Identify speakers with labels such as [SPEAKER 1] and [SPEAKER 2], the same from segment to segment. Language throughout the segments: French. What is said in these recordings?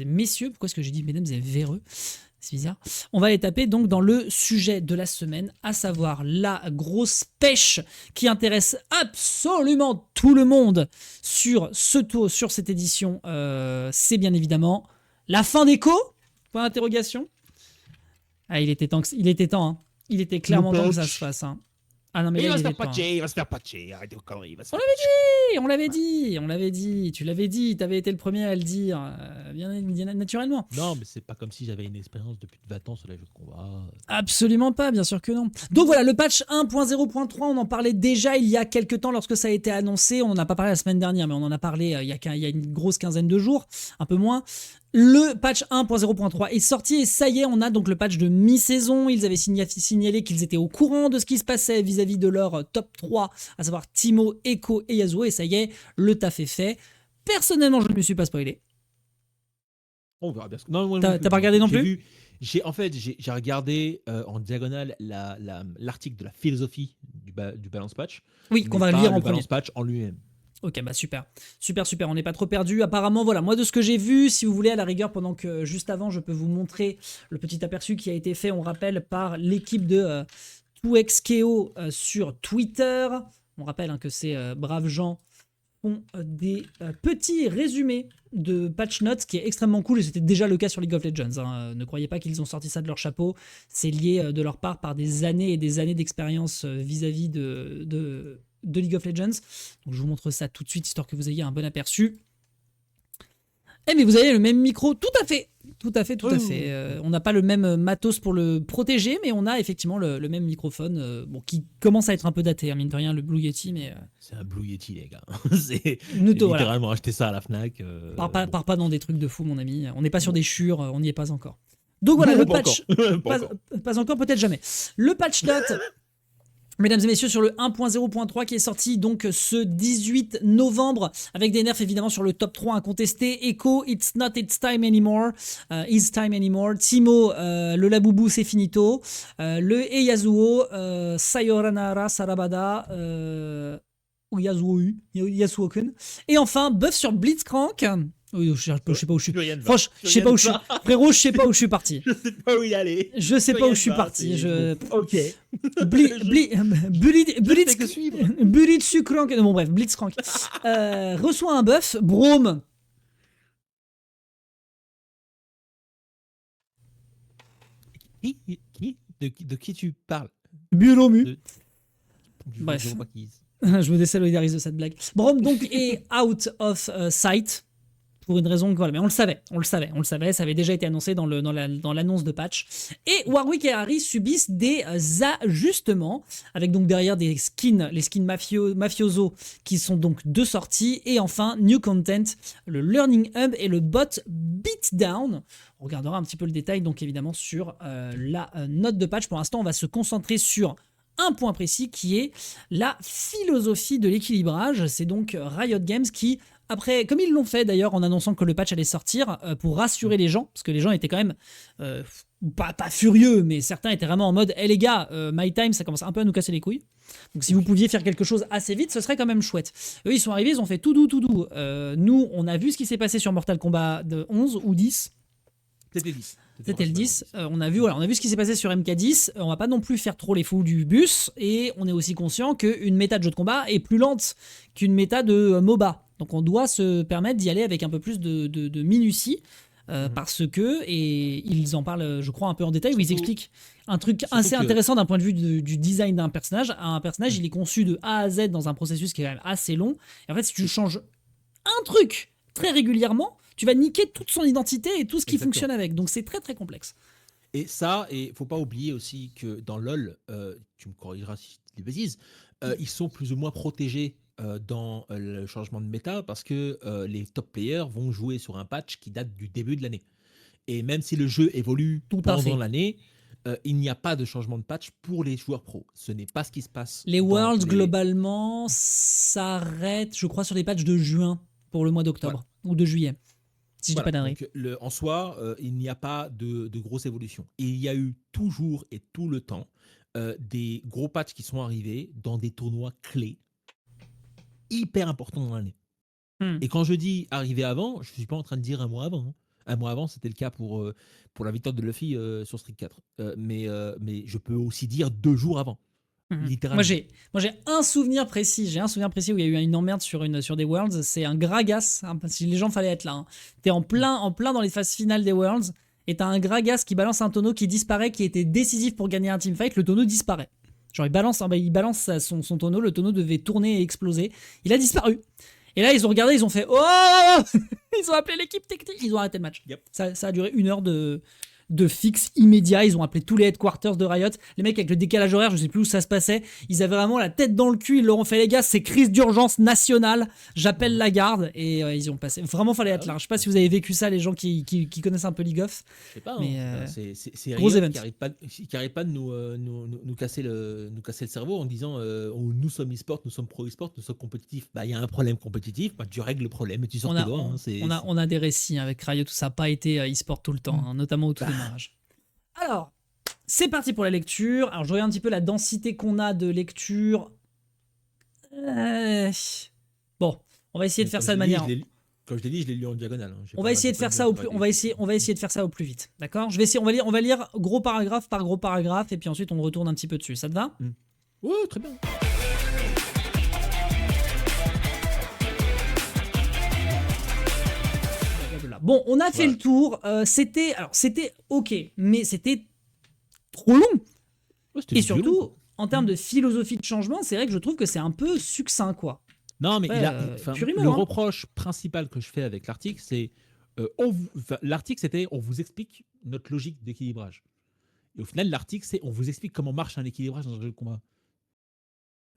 [SPEAKER 1] Messieurs, pourquoi est-ce que j'ai dit mesdames et véreux? C'est bizarre. On va les taper donc dans le sujet de la semaine, à savoir la grosse pêche qui intéresse absolument tout le monde sur ce tour, sur cette édition. C'est bien évidemment la fin d'écho. Point d'interrogation. Ah, il était temps, hein. Il était clairement temps que ça se fasse. Hein. Ah non mais là,
[SPEAKER 2] il va
[SPEAKER 1] il
[SPEAKER 2] se faire
[SPEAKER 1] était temps.
[SPEAKER 2] patcher, il va se faire patcher. Arrêtez vos conneries, il va se
[SPEAKER 1] On
[SPEAKER 2] faire
[SPEAKER 1] l'avait dit, tu l'avais dit, t'avais été le premier à le dire, bien naturellement.
[SPEAKER 2] Non, mais c'est pas comme si j'avais une expérience depuis 20 ans sur les jeux de combat.
[SPEAKER 1] Absolument pas, bien sûr que non. Donc voilà, le patch 1.0.3, on en parlait déjà il y a quelques temps lorsque ça a été annoncé. On n'en a pas parlé la semaine dernière, mais on en a parlé il y a une grosse quinzaine de jours, un peu moins. Le patch 1.0.3 est sorti et ça y est, on a donc le patch de mi-saison. Ils avaient signalé qu'ils étaient au courant de ce qui se passait vis-à-vis de leur top 3, à savoir Teemo, Echo et Yasuo. Et ça y est, le taf est fait. Personnellement, je ne me suis pas spoilé.
[SPEAKER 2] On verra bien. Non, moi,
[SPEAKER 1] T'as pas regardé non plus?
[SPEAKER 2] J'ai regardé en diagonale l'article de la philosophie du balance patch.
[SPEAKER 1] Oui, qu'on va lire en
[SPEAKER 2] le
[SPEAKER 1] premier.
[SPEAKER 2] balance patch en lui-même.
[SPEAKER 1] Ok, bah super, on n'est pas trop perdu. Apparemment, voilà, moi de ce que j'ai vu, si vous voulez, à la rigueur, pendant que juste avant, je peux vous montrer le petit aperçu qui a été fait, on rappelle, par l'équipe de 2XKO sur Twitter. On rappelle hein, que ces braves gens font des petits résumés de patch notes, qui est extrêmement cool, et c'était déjà le cas sur League of Legends. Hein. Ne croyez pas qu'ils ont sorti ça de leur chapeau, c'est lié de leur part par des années et des années d'expérience vis-à-vis de League of Legends. Donc je vous montre ça tout de suite, histoire que vous ayez un bon aperçu. Eh mais vous avez le même micro, tout à fait. On n'a pas le même matos pour le protéger, mais on a effectivement le même microphone, qui commence à être un peu daté, hein, mine de rien, le Blue Yeti, mais...
[SPEAKER 2] C'est un Blue Yeti, les gars. J'ai
[SPEAKER 1] voilà.
[SPEAKER 2] littéralement acheté ça à la Fnac.
[SPEAKER 1] Pars pas dans des trucs de fou, mon ami. On n'est pas sur des chures, on n'y est pas encore. Donc voilà, le patch... Pas encore, peut-être jamais. Le patch note... Mesdames et messieurs, sur le 1.0.3 qui est sorti donc ce 18 novembre, avec des nerfs évidemment sur le top 3 incontesté. Echo, it's not its time anymore. Teemo, le Laboubou, c'est finito. Le Yasuo, Sayonara Sarabada, ou Yasuo-kun. Et enfin, buff sur Blitzcrank. Oui, je sais pas où je suis. Franchement, je sais pas où je suis. Frérot, je sais pas où je suis parti.
[SPEAKER 2] Je sais pas où y aller.
[SPEAKER 1] Je sais pas où je suis parti.
[SPEAKER 2] Ok.
[SPEAKER 1] Blitzcrank. Bon bref, Blitzcrank. Reçoit un buff. Brome.
[SPEAKER 2] De qui tu parles?
[SPEAKER 1] Biolomu.
[SPEAKER 2] Bref.
[SPEAKER 1] Je me désolidarise de cette blague. Brome donc est out of sight. Pour une raison que voilà, mais on le savait, ça avait déjà été annoncé dans l'annonce de patch. Et Warwick et Harry subissent des ajustements, avec donc derrière les skins mafioso qui sont donc de sortie, et enfin New Content, le Learning Hub et le bot Beatdown. On regardera un petit peu le détail donc évidemment sur la note de patch. Pour l'instant, on va se concentrer sur un point précis qui est la philosophie de l'équilibrage. C'est donc Riot Games qui, après, comme ils l'ont fait d'ailleurs en annonçant que le patch allait sortir, pour rassurer les gens, parce que les gens étaient quand même pas furieux, mais certains étaient vraiment en mode « Eh les gars, My Time, ça commence un peu à nous casser les couilles. Donc si vous pouviez faire quelque chose assez vite, ce serait quand même chouette. » Eux, ils sont arrivés, ils ont fait tout doux. Nous, on a vu ce qui s'est passé sur Mortal Kombat 11 ou 10. C'était le 10. On a vu ce qui s'est passé sur MK10. On va pas non plus faire trop les fous du bus. Et on est aussi conscient qu'une méta de jeu de combat est plus lente qu'une méta de MOBA. Donc on doit se permettre d'y aller avec un peu plus de minutie. Parce que, et ils en parlent, je crois, un peu en détail, où ils expliquent un truc assez intéressant d'un point de vue du design d'un personnage. Un personnage, il est conçu de A à Z dans un processus qui est quand même assez long. Et en fait, si tu changes un truc très régulièrement, tu vas niquer toute son identité et tout ce qui fonctionne avec. Donc c'est très très complexe.
[SPEAKER 2] Et ça, et faut pas oublier aussi que dans LoL, tu me corrigeras si je dis des bêtises, ils sont plus ou moins protégés dans le changement de méta, parce que les top players vont jouer sur un patch qui date du début de l'année. Et même si le jeu évolue pendant l'année, il n'y a pas de changement de patch pour les joueurs pros. Ce n'est pas ce qui se passe.
[SPEAKER 1] Les Worlds, globalement, s'arrêtent, je crois, sur les patchs de juin pour le mois d'octobre ou de juillet. Si je dis pas d'annerie.
[SPEAKER 2] En soi, il n'y a pas de grosse évolution. Et il y a eu toujours et tout le temps des gros patchs qui sont arrivés dans des tournois clés, hyper importants dans l'année. Et quand je dis arriver avant, je ne suis pas en train de dire un mois avant. Un mois avant, c'était le cas pour la victoire de Luffy sur Street 4. Mais je peux aussi dire 2 jours avant,
[SPEAKER 1] Mhm.
[SPEAKER 2] littéralement.
[SPEAKER 1] Moi j'ai un souvenir précis. J'ai un souvenir précis où il y a eu une emmerde sur des Worlds. C'est un Gragas. Hein, si les gens fallait être là. Hein. T'es en plein dans les phases finales des Worlds et t'as un Gragas qui balance un tonneau qui disparaît, qui était décisif pour gagner un teamfight. Le tonneau disparaît. Genre il balance son tonneau. Le tonneau devait tourner et exploser. Il a disparu. Et là ils ont regardé, ils ont fait oh. Ils ont appelé l'équipe technique. Ils ont arrêté le match.
[SPEAKER 2] Yep.
[SPEAKER 1] Ça a duré 1 heure de fixe immédiat. Ils ont appelé tous les headquarters de Riot. Les mecs avec le décalage horaire, je sais plus où ça se passait. Ils avaient vraiment la tête dans le cul. Ils leur ont fait les gars, c'est crise d'urgence nationale. J'appelle la garde. Et ils ont passé. Vraiment, fallait être là. Je sais pas si vous avez vécu ça, les gens qui connaissent un peu League of.
[SPEAKER 2] Je sais pas.
[SPEAKER 1] Mais,
[SPEAKER 2] c'est
[SPEAKER 1] gros
[SPEAKER 2] Riot
[SPEAKER 1] event.
[SPEAKER 2] qui arrête pas de nous casser le cerveau en disant nous sommes e-sport, nous sommes pro e-sport, nous sommes compétitifs. Bah il y a un problème compétitif. Bah tu règles le problème et tu sors tes doigts.
[SPEAKER 1] On a des récits avec Riot. Tout ça n'a pas été e-sport tout le temps, hein, notamment au tout démarrage. Alors, c'est parti pour la lecture. Alors, je regarde un petit peu la densité qu'on a de lecture. Bon, on va essayer de faire ça de manière.
[SPEAKER 2] Comme je l'ai dit, je l'ai lu en diagonale. Hein.
[SPEAKER 1] On va essayer de faire ça au plus. On va essayer de faire ça au plus vite, d'accord. On va lire gros paragraphe par gros paragraphe et puis ensuite on retourne un petit peu dessus. Ça te va?
[SPEAKER 2] Ouais, très bien.
[SPEAKER 1] Bon, on a fait le tour. C'était ok, mais c'était trop long.
[SPEAKER 2] Ouais,
[SPEAKER 1] et surtout, en termes de philosophie de changement, c'est vrai que je trouve que c'est un peu succinct, quoi.
[SPEAKER 2] Non, mais
[SPEAKER 1] Puriment,
[SPEAKER 2] le
[SPEAKER 1] hein.
[SPEAKER 2] reproche principal que je fais avec l'article, c'est l'article, c'était on vous explique notre logique d'équilibrage. Et au final, l'article, c'est on vous explique comment marche un équilibrage dans un jeu de combat.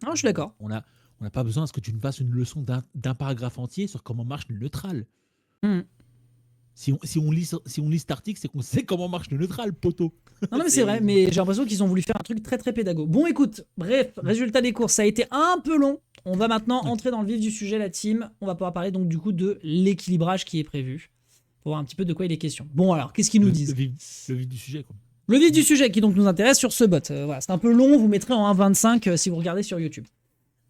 [SPEAKER 1] Ah, je suis d'accord.
[SPEAKER 2] On n'a pas besoin à ce que tu nous fasses une leçon d'un paragraphe entier sur comment marche le neutral. Si on lit cet article, c'est qu'on sait comment marche le neutral, poteau.
[SPEAKER 1] Non, mais c'est vrai, mais j'ai l'impression qu'ils ont voulu faire un truc très très pédago. Bon, écoute, bref, résultat des courses, ça a été un peu long. On va maintenant entrer dans le vif du sujet, la team. On va pouvoir parler donc du coup de l'équilibrage qui est prévu. Pour voir un petit peu de quoi il est question. Bon, alors, qu'est-ce qu'ils nous disent?
[SPEAKER 2] Le vif du sujet, quoi.
[SPEAKER 1] Le vif du sujet qui donc nous intéresse sur ce bot. Voilà, c'est un peu long, vous mettrez en 1.25 si vous regardez sur YouTube.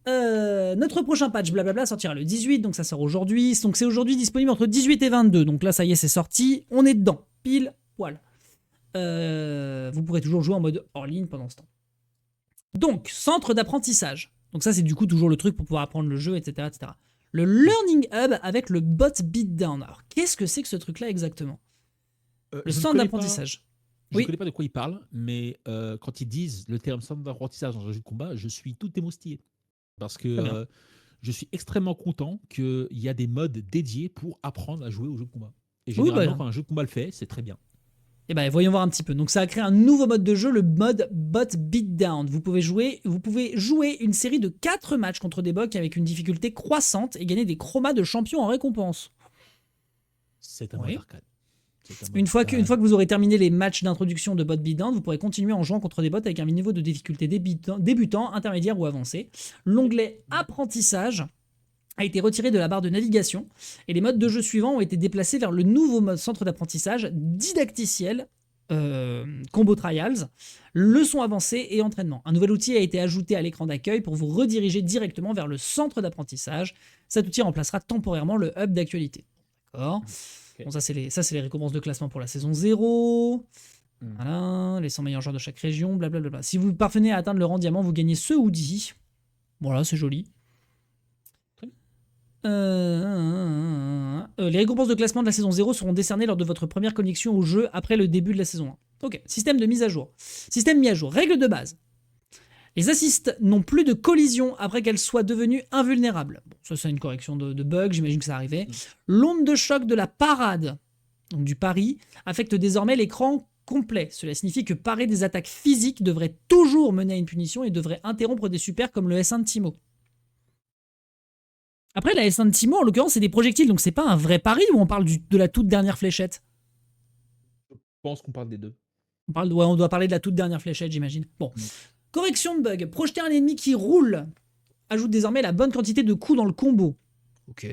[SPEAKER 1] Notre prochain patch blablabla sortira le 18, donc ça sort aujourd'hui. Donc c'est aujourd'hui disponible entre 18 et 22. Donc là, ça y est, c'est sorti. On est dedans, pile poil. Vous pourrez toujours jouer en mode hors ligne pendant ce temps. Donc, centre d'apprentissage. Donc ça, c'est du coup toujours le truc pour pouvoir apprendre le jeu, etc. etc. Le Learning Hub avec le bot Beatdown. Alors, qu'est-ce que c'est que ce truc-là exactement? Le centre d'apprentissage.
[SPEAKER 2] Je ne connais pas de quoi ils parlent, mais quand ils disent le terme centre d'apprentissage dans un jeu de combat, je suis tout émoustillé. Parce que je suis extrêmement content qu'il y a des modes dédiés pour apprendre à jouer au jeu de combat. Et généralement, quand un jeu de combat le fait, c'est très bien.
[SPEAKER 1] Et ben voyons voir un petit peu. Donc ça a créé un nouveau mode de jeu, le mode Bot Beatdown. Vous pouvez jouer une série de 4 matchs contre des bots avec une difficulté croissante et gagner des chromas de champion en récompense.
[SPEAKER 2] C'est un mode arcade.
[SPEAKER 1] Une fois que vous aurez terminé les matchs d'introduction de Bot Beatdown, vous pourrez continuer en jouant contre des bots avec un niveau de difficulté débutant, intermédiaire ou avancé. L'onglet Apprentissage a été retiré de la barre de navigation et les modes de jeu suivants ont été déplacés vers le nouveau mode centre d'apprentissage didacticiel, combo trials, leçons avancées et entraînement. Un nouvel outil a été ajouté à l'écran d'accueil pour vous rediriger directement vers le centre d'apprentissage. Cet outil remplacera temporairement le hub d'actualité. D'accord. Bon, ça, c'est les récompenses de classement pour la saison 0. Voilà, les 100 meilleurs joueurs de chaque région, blablabla. Si vous parvenez à atteindre le rang diamant, vous gagnez ce hoodie. Voilà, c'est joli. Les récompenses de classement de la saison 0 seront décernées lors de votre première connexion au jeu après le début de la saison 1. Ok, système de mise à jour. Système mis à jour. Règle de base. Les assists n'ont plus de collision après qu'elles soient devenues invulnérables. Bon, ça, c'est une correction de bug, j'imagine que ça arrivait. L'onde de choc de la parade, donc du pari, affecte désormais l'écran complet. Cela signifie que parer des attaques physiques devrait toujours mener à une punition et devrait interrompre des supers comme le S1 de Timo. Après, la S1 de Timo, en l'occurrence, c'est des projectiles, donc c'est pas un vrai pari ou on parle de la toute dernière fléchette?
[SPEAKER 2] Je pense qu'on parle des deux.
[SPEAKER 1] On doit parler de la toute dernière fléchette, j'imagine. Bon. Correction de bug. Projeter un ennemi qui roule ajoute désormais la bonne quantité de coups dans le combo. Ok.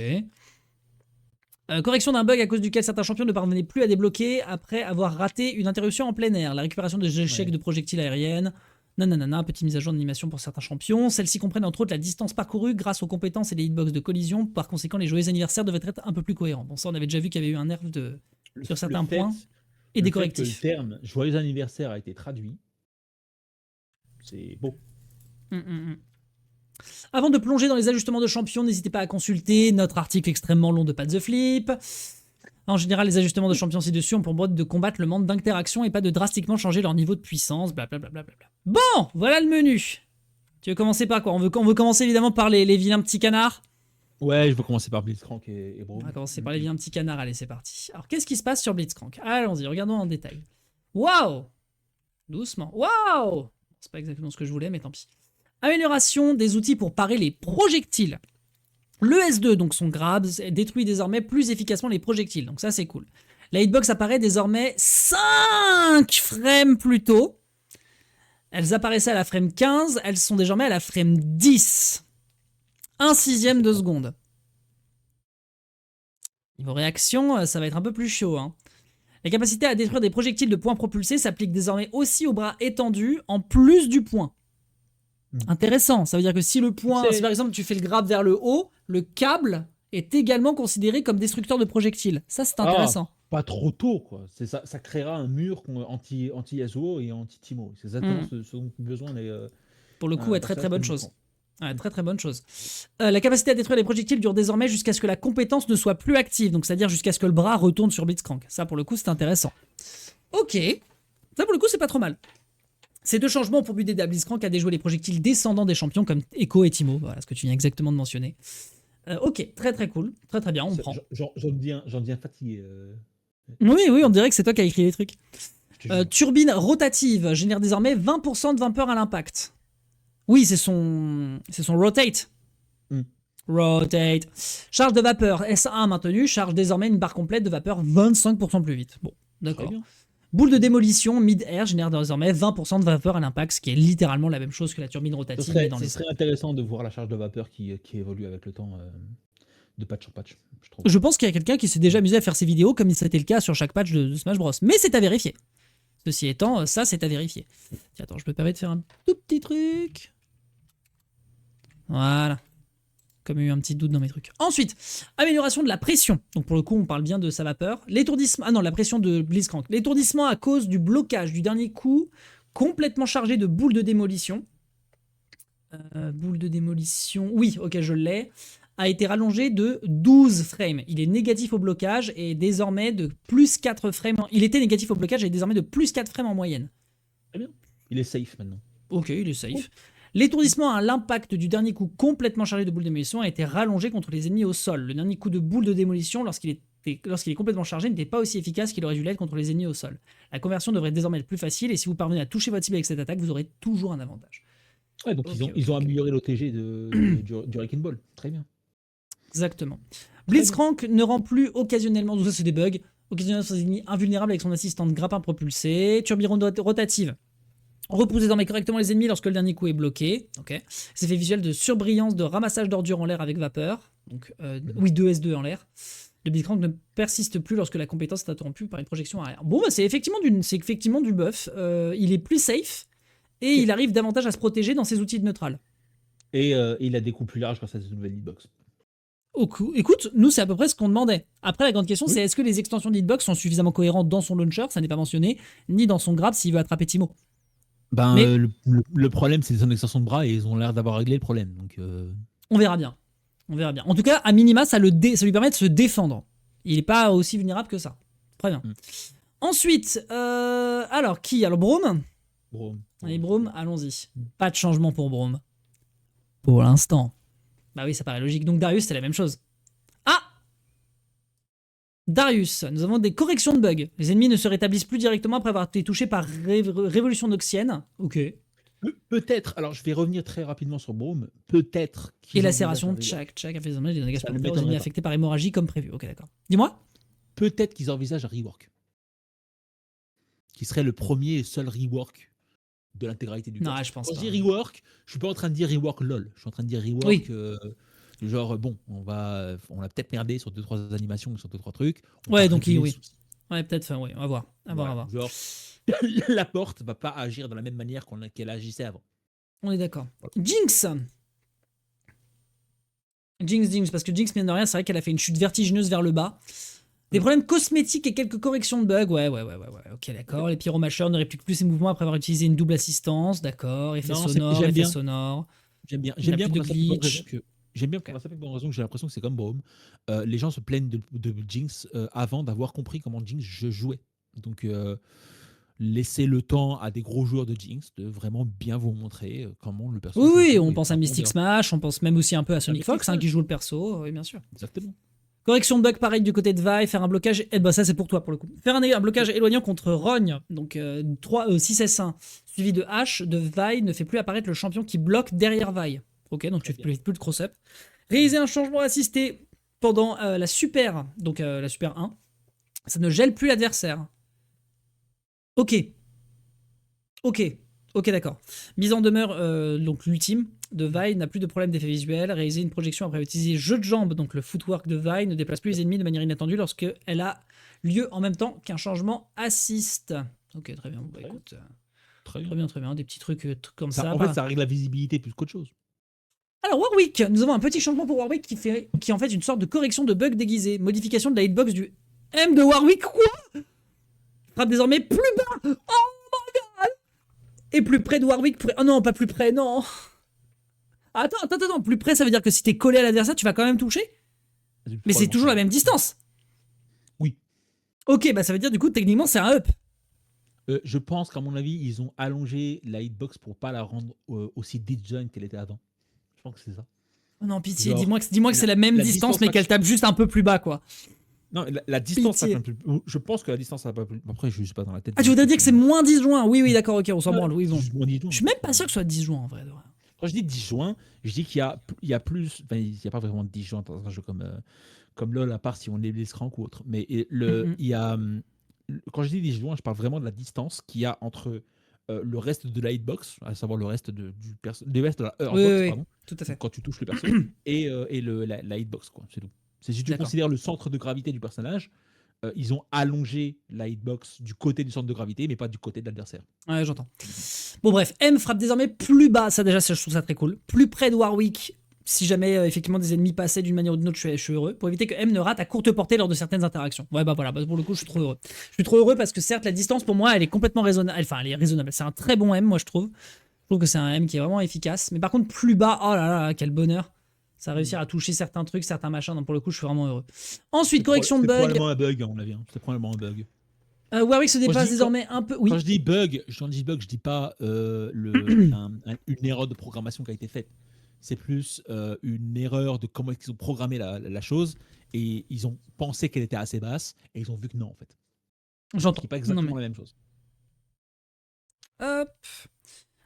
[SPEAKER 1] Correction d'un bug à cause duquel certains champions ne parvenaient plus à débloquer après avoir raté une interruption en plein air. La récupération des échecs de projectiles aériennes. Nanana, petite mise à jour d'animation pour certains champions. Celles-ci comprennent entre autres la distance parcourue grâce aux compétences et les hitbox de collision. Par conséquent, les joyeux anniversaires devraient être un peu plus cohérents. Bon, ça, on avait déjà vu qu'il y avait eu un nerf de sur certains
[SPEAKER 2] le fait,
[SPEAKER 1] points et des
[SPEAKER 2] le fait que le
[SPEAKER 1] correctifs.
[SPEAKER 2] terme joyeux anniversaire a été traduit, c'est beau.
[SPEAKER 1] Hum, hum, hum. Avant de plonger dans les ajustements de champion, n'hésitez pas à consulter notre article extrêmement long de Pat the Flip. En général, les ajustements de champion ci-dessus ont pour but de combattre le manque d'interaction et pas de drastiquement changer leur niveau de puissance, blablabla. Bon, voilà le menu. Tu veux commencer par quoi? On veut commencer évidemment par les vilains petits canards.
[SPEAKER 2] Ouais, je veux commencer par Blitzcrank et
[SPEAKER 1] On
[SPEAKER 2] Braum.
[SPEAKER 1] va commencer par les vilains petits canards, allez c'est parti. Alors qu'est-ce qui se passe sur Blitzcrank? Allons-y, regardons en détail. Waouh! Doucement. Waouh! C'est pas exactement ce que je voulais, mais tant pis. Amélioration des outils pour parer les projectiles. Le S2, donc son grab, détruit désormais plus efficacement les projectiles, donc ça c'est cool. La hitbox apparaît désormais 5 frames plus tôt. Elles apparaissaient à la frame 15, elles sont désormais à la frame 10. 1/6 de seconde. Niveau réaction, ça va être un peu plus chaud. Hein. La capacité à détruire des projectiles de points propulsés s'applique désormais aussi aux bras étendus, en plus du point. Intéressant, ça veut dire que si le point, si par exemple tu fais le grab vers le haut, le câble est également considéré comme destructeur de projectiles. Ça c'est intéressant.
[SPEAKER 2] Pas trop tôt, quoi. C'est ça, ça créera un mur anti-Yasuo et anti-Timo. C'est exactement ce dont ont besoin les.
[SPEAKER 1] Pour le coup, très bonne chose. Ouais, très bonne chose. La capacité à détruire les projectiles dure désormais jusqu'à ce que la compétence ne soit plus active, donc c'est-à-dire jusqu'à ce que le bras retourne sur Blitzcrank. Ça pour le coup c'est intéressant. Ok, ça pour le coup c'est pas trop mal. Ces deux changements ont pour but d'aider à Blitzcrank à déjouer les projectiles descendants des champions comme Echo et Timo, voilà ce que tu viens exactement de mentionner. Ok, très cool, très bien, on prend.
[SPEAKER 2] J'en deviens fatigué.
[SPEAKER 1] Oui, on dirait que c'est toi qui as écrit les trucs. Turbine rotative génère désormais 20% de vapeur à l'impact. Oui, c'est son rotate. Rotate. Charge de vapeur S1 maintenue, charge désormais une barre complète de vapeur 25% plus vite. Bon, d'accord. Boule de démolition mid-air génère désormais 20% de vapeur à l'impact, ce qui est littéralement la même chose que la turbine rotative.
[SPEAKER 2] Ce serait intéressant de voir la charge de vapeur qui évolue avec le temps de patch en patch, je trouve.
[SPEAKER 1] Je pense qu'il y a quelqu'un qui s'est déjà amusé à faire ces vidéos comme c'était le cas sur chaque patch de Smash Bros. Mais c'est à vérifier. Ceci étant, ça c'est à vérifier. Tiens, attends, je me permets de faire un tout petit truc. Voilà. Comme il y a eu un petit doute dans mes trucs. Ensuite, amélioration de la pression. Donc pour le coup, on parle bien de sa vapeur. L'étourdissement. Ah non, la pression de Blitzcrank. L'étourdissement à cause du blocage du dernier coup, complètement chargé de boules de démolition. Boule de démolition. Oui, ok, je l'ai. A été rallongé de 12 frames. Il est négatif au blocage et désormais de plus 4 frames. Il était négatif au blocage et est désormais de plus 4 frames en moyenne.
[SPEAKER 2] Très bien. Il est safe maintenant.
[SPEAKER 1] Ok, il est safe. Cool. L'étourdissement à l'impact du dernier coup complètement chargé de boules de démolition a été rallongé contre les ennemis au sol. Le dernier coup de boule de démolition, lorsqu'il est complètement chargé, n'était pas aussi efficace qu'il aurait dû l'être contre les ennemis au sol. La conversion devrait désormais être plus facile et si vous parvenez à toucher votre cible avec cette attaque, vous aurez toujours un avantage.
[SPEAKER 2] Ouais, donc ils ont amélioré l'OTG du Wrecking Ball. Très bien.
[SPEAKER 1] Exactement. Blitzcrank ne rend plus occasionnellement, donc ça c'est des bugs, occasionnellement ses ennemis invulnérables avec son assistante grappin propulsé. Turbine rotative repousse désormais correctement les ennemis lorsque le dernier coup est bloqué. Okay. Cet effet visuel de surbrillance, de ramassage d'ordures en l'air avec vapeur. Donc, oui, 2S2 en l'air. Le Blitzcrank ne persiste plus lorsque la compétence est interrompue par une projection arrière. Bon, bah, c'est effectivement du buff. Il est plus safe et il arrive davantage à se protéger dans ses outils de neutral.
[SPEAKER 2] Et il a des coups plus larges grâce à cette nouvelle hitbox.
[SPEAKER 1] Écoute, nous c'est à peu près ce qu'on demandait. Après la grande question c'est est-ce que les extensions d'hitbox sont suffisamment cohérentes dans son launcher, ça n'est pas mentionné, ni dans son grab s'il veut attraper Timo.
[SPEAKER 2] Mais le problème c'est son extension de bras et ils ont l'air d'avoir réglé le problème. Donc
[SPEAKER 1] on verra bien. En tout cas, à minima, ça lui permet de se défendre. Il n'est pas aussi vulnérable que ça. Très bien. Ensuite, alors qui? Alors Braum. Allez Braum, allons-y. Pas de changement pour Braum. Pour l'instant. Bah oui, ça paraît logique. Donc Darius, c'est la même chose. Ah! Darius, nous avons des corrections de bugs. Les ennemis ne se rétablissent plus directement après avoir été touchés par révolution noxienne. Ok.
[SPEAKER 2] Peut-être, alors je vais revenir très rapidement sur Braum, peut-être
[SPEAKER 1] et lacération, tchac, a fait des dégâts supplémentaires aux ennemis affectés par hémorragie comme prévu. Ok, d'accord. Dis-moi.
[SPEAKER 2] Peut-être qu'ils envisagent un rework. Qui serait le premier et seul rework de l'intégralité du
[SPEAKER 1] non, je pense
[SPEAKER 2] pas.
[SPEAKER 1] Quand
[SPEAKER 2] je dis rework, je suis pas en train de dire rework lol. Je suis en train de dire rework.
[SPEAKER 1] Oui.
[SPEAKER 2] Genre, bon, on a peut-être merdé sur 2-3 animations, sur 2-3 trucs.
[SPEAKER 1] Ouais, donc oui. Ouais, peut-être, oui, on va voir. On va voir.
[SPEAKER 2] Genre, la porte va pas agir de la même manière qu'elle agissait avant.
[SPEAKER 1] On est d'accord. Voilà. Jinx, parce que Jinx, mine de rien, c'est vrai qu'elle a fait une chute vertigineuse vers le bas. Des problèmes cosmétiques et quelques corrections de bugs. Ouais. Ok, d'accord. Les pyromacheurs ne répliquent plus ses mouvements après avoir utilisé une double assistance. D'accord. Effet
[SPEAKER 2] Non,
[SPEAKER 1] sonore,
[SPEAKER 2] j'aime
[SPEAKER 1] effet
[SPEAKER 2] bien.
[SPEAKER 1] sonore.
[SPEAKER 2] J'aime bien.
[SPEAKER 1] Il n'y
[SPEAKER 2] J'aime
[SPEAKER 1] a
[SPEAKER 2] bien
[SPEAKER 1] plus
[SPEAKER 2] pour
[SPEAKER 1] de
[SPEAKER 2] la simple et bonne raison
[SPEAKER 1] glitch.
[SPEAKER 2] que j'aime bien pour
[SPEAKER 1] Ok.
[SPEAKER 2] la simple et bonne raison que j'ai l'impression que c'est comme Brome. Les gens se plaignent de Jinx avant d'avoir compris comment Jinx je jouais. Donc laissez le temps à des gros joueurs de Jinx de vraiment bien vous montrer comment le perso se
[SPEAKER 1] Oui,
[SPEAKER 2] joue
[SPEAKER 1] on
[SPEAKER 2] et
[SPEAKER 1] pense à
[SPEAKER 2] en
[SPEAKER 1] Mystic
[SPEAKER 2] profondeur.
[SPEAKER 1] Smash, on pense même aussi un peu à Sonic
[SPEAKER 2] Avec les
[SPEAKER 1] Fox qui
[SPEAKER 2] Smash,
[SPEAKER 1] joue le perso. Oui, bien sûr.
[SPEAKER 2] exactement.
[SPEAKER 1] Correction de bug pareil du côté de Vi, faire un blocage, et bah ça c'est pour toi pour le coup. Faire un blocage éloignant contre Rogne, donc 6S1, suivi de H, de Vi, ne fait plus apparaître le champion qui bloque derrière Vi. Ok, donc
[SPEAKER 2] Très
[SPEAKER 1] tu
[SPEAKER 2] bien.
[SPEAKER 1] fais plus de cross-up. Réaliser un changement assisté pendant la super, donc la super 1, ça ne gèle plus l'adversaire. Ok, ok, ok d'accord. Mise en demeure, donc l'ultime de Vi n'a plus de problème d'effet visuel. Réaliser une projection après utiliser jeu de jambes, donc le footwork de Vi ne déplace plus les ennemis de manière inattendue lorsque elle a lieu en même temps qu'un changement assiste. Ok, très bien. Bah,
[SPEAKER 2] Très bien.
[SPEAKER 1] écoute,
[SPEAKER 2] Très
[SPEAKER 1] très
[SPEAKER 2] bien.
[SPEAKER 1] bien, très bien. Des petits trucs comme
[SPEAKER 2] Ça,
[SPEAKER 1] ça.
[SPEAKER 2] en fait, ça règle la visibilité plus qu'autre chose.
[SPEAKER 1] Alors Warwick, nous avons un petit changement pour Warwick qui est en fait une sorte de correction de bug déguisé. Modification de la hitbox du M de Warwick. Quoi? Frappe désormais plus bas. Oh my god. Et plus près de Warwick. Oh non, pas plus près, non. Attends, plus près, ça veut dire que si t'es collé à l'adversaire, tu vas quand même toucher? Mais c'est toujours la même distance.
[SPEAKER 2] Oui.
[SPEAKER 1] Ok, bah ça veut dire du coup, techniquement, c'est un up.
[SPEAKER 2] Je pense qu'à mon avis, ils ont allongé la hitbox pour pas la rendre aussi disjoint qu'elle était avant. Je pense que c'est ça.
[SPEAKER 1] Oh non, pitié,
[SPEAKER 2] Genre,
[SPEAKER 1] dis-moi que c'est la même
[SPEAKER 2] la
[SPEAKER 1] distance,
[SPEAKER 2] distance
[SPEAKER 1] mais qu'elle
[SPEAKER 2] max-
[SPEAKER 1] tape juste un peu plus bas, quoi.
[SPEAKER 2] Non, la distance
[SPEAKER 1] Pitié.
[SPEAKER 2] tape un peu plus. Je pense que la distance tape un peu plus. Après, je suis pas dans la tête.
[SPEAKER 1] Ah, tu voudrais dire que c'est moins disjoint? Oui, d'accord, ok, on s'en
[SPEAKER 2] Ouais,
[SPEAKER 1] branle, oui,
[SPEAKER 2] c'est
[SPEAKER 1] bon.
[SPEAKER 2] juste moins disjoint.
[SPEAKER 1] Je suis même pas sûr que ce soit disjoint, en vrai.
[SPEAKER 2] Quand je dis disjoint, je dis qu'il y a plus. Enfin, il n'y a pas vraiment de disjoint dans un jeu comme LoL, à part si on est les rank ou autre. Mais il y a. Quand je dis disjoint, je parle vraiment de la distance qu'il y a entre le reste de la hitbox, à savoir le reste le reste de la
[SPEAKER 1] Oui,
[SPEAKER 2] heartbox, pardon,
[SPEAKER 1] tout à
[SPEAKER 2] donc
[SPEAKER 1] fait.
[SPEAKER 2] quand tu touches le perso, et la hitbox, quoi, c'est tout. C'est si tu
[SPEAKER 1] D'accord.
[SPEAKER 2] considères le centre de gravité du personnage, ils ont allongé la hitbox du côté du centre de gravité, mais pas du côté de l'adversaire.
[SPEAKER 1] Ouais, j'entends. Bon, bref, M frappe désormais plus bas. Ça, déjà, je trouve ça très cool. Plus près de Warwick. Si jamais effectivement des ennemis passaient d'une manière ou d'une autre, je suis heureux. Pour éviter que M ne rate à courte portée lors de certaines interactions. Ouais, bah voilà, pour le coup, je suis trop heureux. Je suis trop heureux parce que certes, la distance pour moi, elle est complètement raisonnable. Enfin, elle est raisonnable. C'est un très bon M, moi, je trouve. Je trouve que c'est un M qui est vraiment efficace. Mais par contre, plus bas, oh là là, quel bonheur. Ça va réussir à toucher certains trucs, certains machins. Donc pour le coup, je suis vraiment heureux. Ensuite, correction de
[SPEAKER 2] C'est
[SPEAKER 1] bug.
[SPEAKER 2] probablement un bug, à mon avis. C'est probablement un bug.
[SPEAKER 1] Warwick se
[SPEAKER 2] Quand je
[SPEAKER 1] déplace
[SPEAKER 2] dis-
[SPEAKER 1] désormais un peu.
[SPEAKER 2] Quand
[SPEAKER 1] Oui.
[SPEAKER 2] je dis bug, je dis pas une erreur de programmation qui a été faite. C'est plus une erreur de comment ils ont programmé la chose et ils ont pensé qu'elle était assez basse et ils ont vu que non en fait.
[SPEAKER 1] J'entends.
[SPEAKER 2] C'est pas
[SPEAKER 1] Non,
[SPEAKER 2] exactement
[SPEAKER 1] mais...
[SPEAKER 2] la même chose.
[SPEAKER 1] Hop.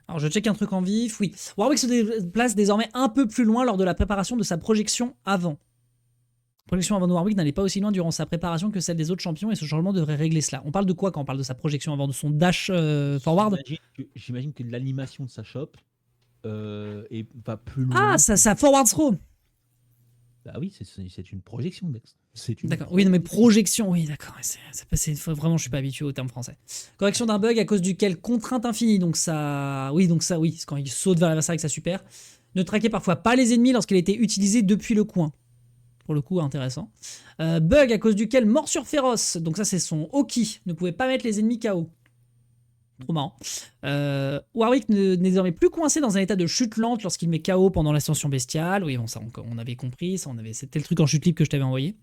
[SPEAKER 1] Alors je check un truc en vif, oui. Warwick se déplace désormais un peu plus loin lors de la préparation de sa projection avant. La projection avant de Warwick n'allait pas aussi loin durant sa préparation que celle des autres champions et ce changement devrait régler cela. On parle de quoi quand on parle de sa projection avant, de son dash forward?
[SPEAKER 2] J'imagine que l'animation de sa shop va plus
[SPEAKER 1] Ah,
[SPEAKER 2] loin.
[SPEAKER 1] ça forward throw.
[SPEAKER 2] Bah oui, c'est une projection, Dex.
[SPEAKER 1] D'accord, oui, non mais projection, oui, d'accord. Vraiment, je suis pas habitué au terme français. Correction d'un bug à cause duquel contrainte infinie, donc ça, oui, c'est quand il saute vers l'adversaire avec sa super. Ne traquez parfois pas les ennemis lorsqu'elle a été utilisée depuis le coin. Pour le coup, intéressant. Bug à cause duquel morsure féroce, donc ça c'est son Oki, ne pouvait pas mettre les ennemis KO. Trop marrant. Warwick n'est désormais plus coincé dans un état de chute lente lorsqu'il met KO pendant l'ascension bestiale. Oui, bon, ça on avait compris, c'était le truc en chute libre que je t'avais envoyé.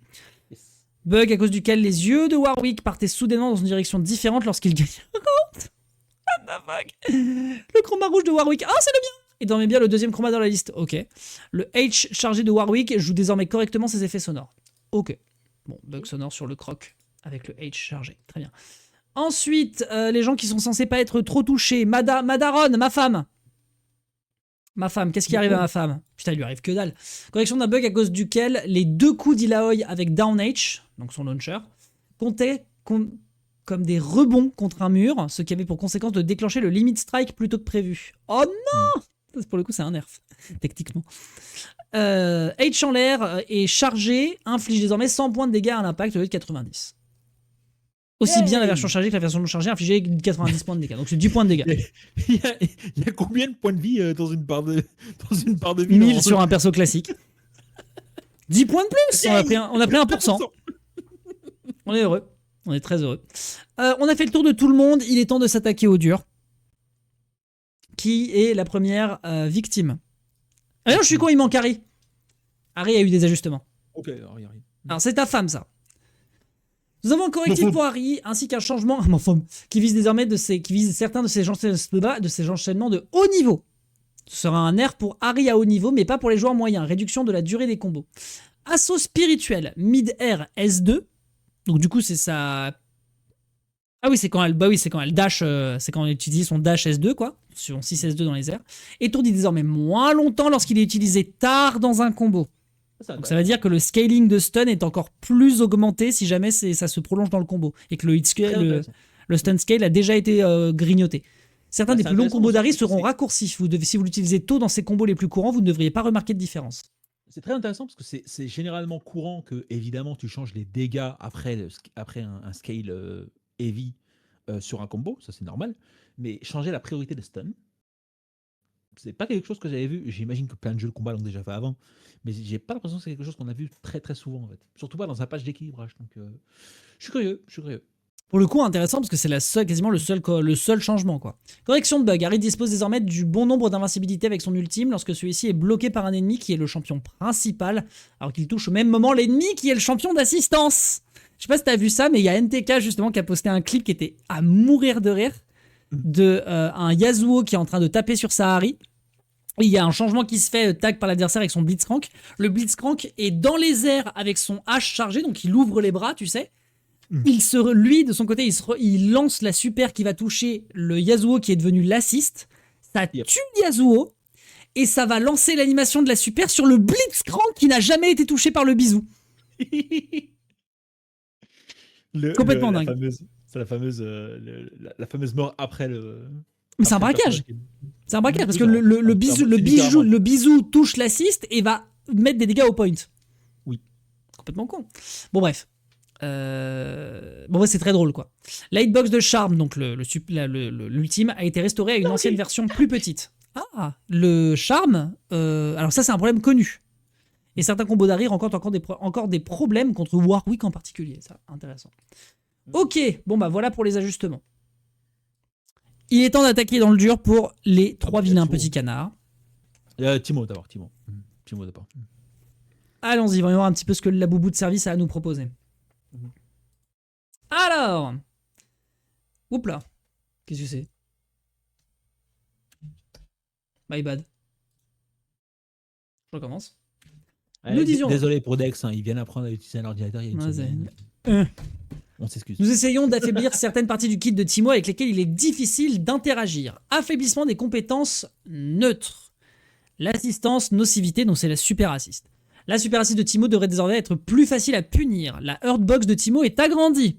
[SPEAKER 2] Yes.
[SPEAKER 1] Bug à cause duquel les yeux de Warwick partaient soudainement dans une direction différente lorsqu'il gagnait. What the fuck? Le chroma rouge de Warwick. Ah, c'est le mien! Et désormais bien le deuxième chroma dans la liste. Ok. Le H chargé de Warwick joue désormais correctement ses effets sonores. Ok. Bon, bug sonore sur le croc avec le H chargé. Très bien. Ensuite, les gens qui sont censés pas être trop touchés. Madaron, ma femme. Ma femme, qu'est-ce qui arrive à ma femme? Putain, il lui arrive que dalle. Correction d'un bug à cause duquel les deux coups d'Illaoi avec Down H, donc son launcher, comptaient comme des rebonds contre un mur, ce qui avait pour conséquence de déclencher le limit strike plutôt que prévu. Oh non! Pour le coup, c'est un nerf, techniquement. H en l'air est chargé, inflige désormais 100 points de dégâts à l'impact au lieu de 90. Aussi bien la version chargée que la version non chargée infligeait 90 points de dégâts. Donc c'est 10 points de dégâts.
[SPEAKER 2] Il y a combien de points de vie dans une barre de vie
[SPEAKER 1] 1000 sur un perso classique. 10 points de plus. On a pris 1%. On est heureux. On est très heureux. On a fait le tour de tout le monde. Il est temps de s'attaquer au dur. Qui est la première victime? Ah non, je suis con, il manque Harry. Harry a eu des ajustements.
[SPEAKER 2] Ok, alors, rien.
[SPEAKER 1] Alors, c'est ta femme, ça. Nous avons un correctif pour Harry, ainsi qu'un changement qui vise désormais qui vise certains de ces enchaînements de haut niveau. Ce sera un nerf pour Harry à haut niveau, mais pas pour les joueurs moyens. Réduction de la durée des combos. Assaut spirituel, mid-air S2. Donc du coup, c'est ça. Ah oui, c'est quand elle dash, c'est quand elle utilise son dash S2, quoi. Son 6 S2 dans les airs. Étourdit désormais moins longtemps lorsqu'il est utilisé tard dans un combo. Donc ça veut dire que le scaling de stun est encore plus augmenté si jamais ça se prolonge dans le combo. Et que le stun scale a déjà été grignoté. Certains des plus longs combos d'Harry seront raccourcis. Si vous l'utilisez tôt dans ces combos les plus courants, vous ne devriez pas remarquer de différence.
[SPEAKER 2] C'est très intéressant parce que c'est généralement courant que, évidemment, tu changes les dégâts après un scale heavy sur un combo, ça c'est normal. Mais changer la priorité de stun, c'est pas quelque chose que j'avais vu. J'imagine que plein de jeux de combat l'ont déjà fait avant, mais j'ai pas l'impression que c'est quelque chose qu'on a vu très très souvent en fait. Surtout pas dans un patch d'équilibrage. Donc je suis curieux.
[SPEAKER 1] Pour le coup, intéressant parce que c'est quasiment le seul changement, quoi. Correction de bug. Harry dispose désormais du bon nombre d'invincibilité avec son ultime lorsque celui-ci est bloqué par un ennemi qui est le champion principal, alors qu'il touche au même moment l'ennemi qui est le champion d'assistance. Je sais pas si t'as vu ça, mais il y a NTK justement qui a posté un clip qui était à mourir de rire de un Yasuo qui est en train de taper sur sa Harry. Il y a un changement qui se fait tag par l'adversaire avec son Blitzcrank. Le Blitzcrank est dans les airs avec son hache chargée, donc il ouvre les bras, tu sais. Lui, de son côté, il lance la super qui va toucher le Yasuo qui est devenu l'assist. Ça tue Yasuo et ça va lancer l'animation de la super sur le Blitzcrank qui n'a jamais été touché par le bisou. Complètement dingue.
[SPEAKER 2] C'est la fameuse mort après le.
[SPEAKER 1] Mais c'est un braquage. C'est un braquage parce que le bisou touche l'assist et va mettre des dégâts au point.
[SPEAKER 2] Oui.
[SPEAKER 1] Complètement con. Bon, bref. C'est très drôle, quoi. La hitbox de charme, donc l'ultime, a été restaurée à une ancienne version plus petite. Ah, le charme, alors ça c'est un problème connu. Et certains combos d'Harry rencontrent encore des problèmes contre Warwick en particulier. Ça, intéressant. Ok, bon bah voilà pour les ajustements. Il est temps d'attaquer dans le dur pour les 3 vilains petits canards.
[SPEAKER 2] Timo d'abord, Timo d'abord.
[SPEAKER 1] Allons-y, voyons voir un petit peu ce que la boubou de service a à nous proposer. Alors, oups là, qu'est-ce que c'est? My bad. Je recommence. Nous disions.
[SPEAKER 2] Désolé pour Dex, il vient d'apprendre à utiliser un ordinateur. Il y a une semaine. On s'excuse.
[SPEAKER 1] Nous essayons d'affaiblir certaines parties du kit de Timo avec lesquelles il est difficile d'interagir. Affaiblissement des compétences neutres. L'assistance nocivité, donc c'est la super assist. La super assist de Timo devrait désormais être plus facile à punir. La hurtbox de Timo est agrandie.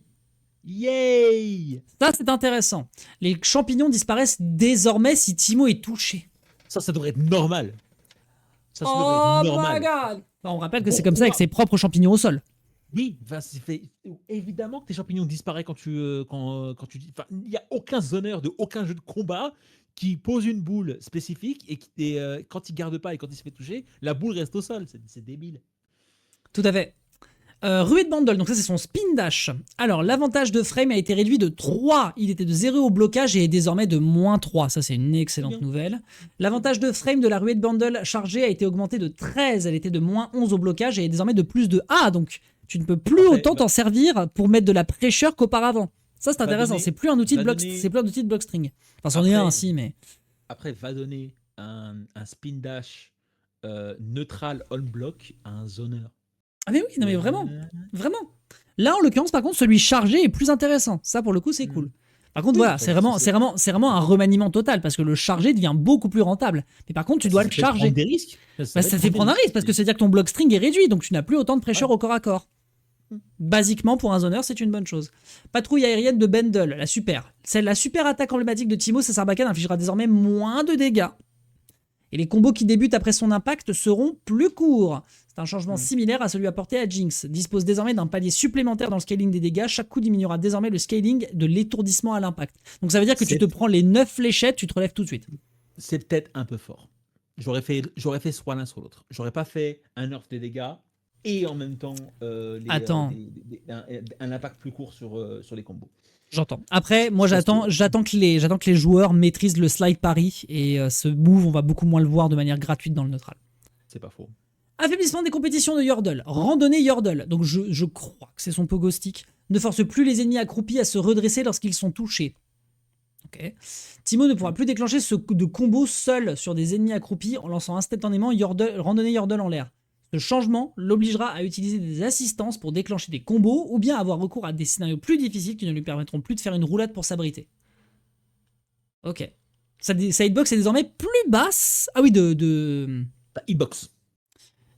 [SPEAKER 2] Yay!
[SPEAKER 1] Ça, c'est intéressant. Les champignons disparaissent désormais si Timo est touché.
[SPEAKER 2] Ça devrait être normal.
[SPEAKER 1] Oh my god! On rappelle que c'est comme ça avec ses propres champignons au sol.
[SPEAKER 2] Oui, évidemment que tes champignons disparaissent quand tu dis. Il n'y a aucun zoneur de aucun jeu de combat qui pose une boule spécifique et quand il garde pas et quand il se fait toucher, la boule reste au sol. C'est débile.
[SPEAKER 1] Tout à fait. Ruée de Bundle, donc ça c'est son spin dash. Alors l'avantage de frame a été réduit de 3. Il était de 0 au blocage et est désormais de moins 3. Ça c'est une excellente nouvelle. L'avantage de frame de la ruée de Bundle chargée a été augmenté de 13. Elle était de moins 11 au blocage et est désormais de plus de A. Donc tu ne peux plus autant t'en servir pour mettre de la pressure qu'auparavant. Ça c'est intéressant. C'est plus un outil de block string. Enfin c'en est un ainsi, mais.
[SPEAKER 2] Après va donner un spin dash neutral on block à un zoneur.
[SPEAKER 1] Ah mais oui, non mais vraiment. Là en l'occurrence par contre celui chargé est plus intéressant. Ça pour le coup c'est cool. Par contre voilà, c'est vraiment un remaniement total parce que le chargé devient beaucoup plus rentable. Mais par contre tu dois le charger.
[SPEAKER 2] Des risques.
[SPEAKER 1] Ça te fait prendre un risque parce que c'est-à-dire que ton block string est réduit donc tu n'as plus autant de pressure au corps à corps. Basiquement pour un zoneur c'est une bonne chose. Patrouille aérienne de Bundle, la super. La super attaque emblématique de Timo, sa Sarbacane infligera désormais moins de dégâts. Et les combos qui débutent après son impact seront plus courts. C'est un changement similaire à celui apporté à Jinx. Dispose désormais d'un palier supplémentaire dans le scaling des dégâts. Chaque coup diminuera désormais le scaling de l'étourdissement à l'impact. Donc ça veut dire que tu te prends les 9 fléchettes, tu te relèves tout de suite.
[SPEAKER 2] C'est peut-être un peu fort. J'aurais fait soit l'un soit l'autre. J'aurais pas fait un nerf des dégâts et en même temps
[SPEAKER 1] Attends.
[SPEAKER 2] un impact plus court sur les combos.
[SPEAKER 1] J'entends. Après, moi,
[SPEAKER 2] Je pense
[SPEAKER 1] j'attends que les joueurs maîtrisent le slide pari et ce move, on va beaucoup moins le voir de manière gratuite dans le neutral.
[SPEAKER 2] C'est pas faux.
[SPEAKER 1] Affaiblissement des compétitions de Yordle. Randonnée Yordle. Donc, je crois que c'est son pogo stick. Ne force plus les ennemis accroupis à se redresser lorsqu'ils sont touchés. Ok. Timo ne pourra plus déclencher de combo seul sur des ennemis accroupis en lançant instantanément randonnée Yordle en l'air. Ce changement l'obligera à utiliser des assistances pour déclencher des combos ou bien avoir recours à des scénarios plus difficiles qui ne lui permettront plus de faire une roulade pour s'abriter. Ok. Sa hitbox est désormais plus basse. Ah oui,
[SPEAKER 2] Hitbox.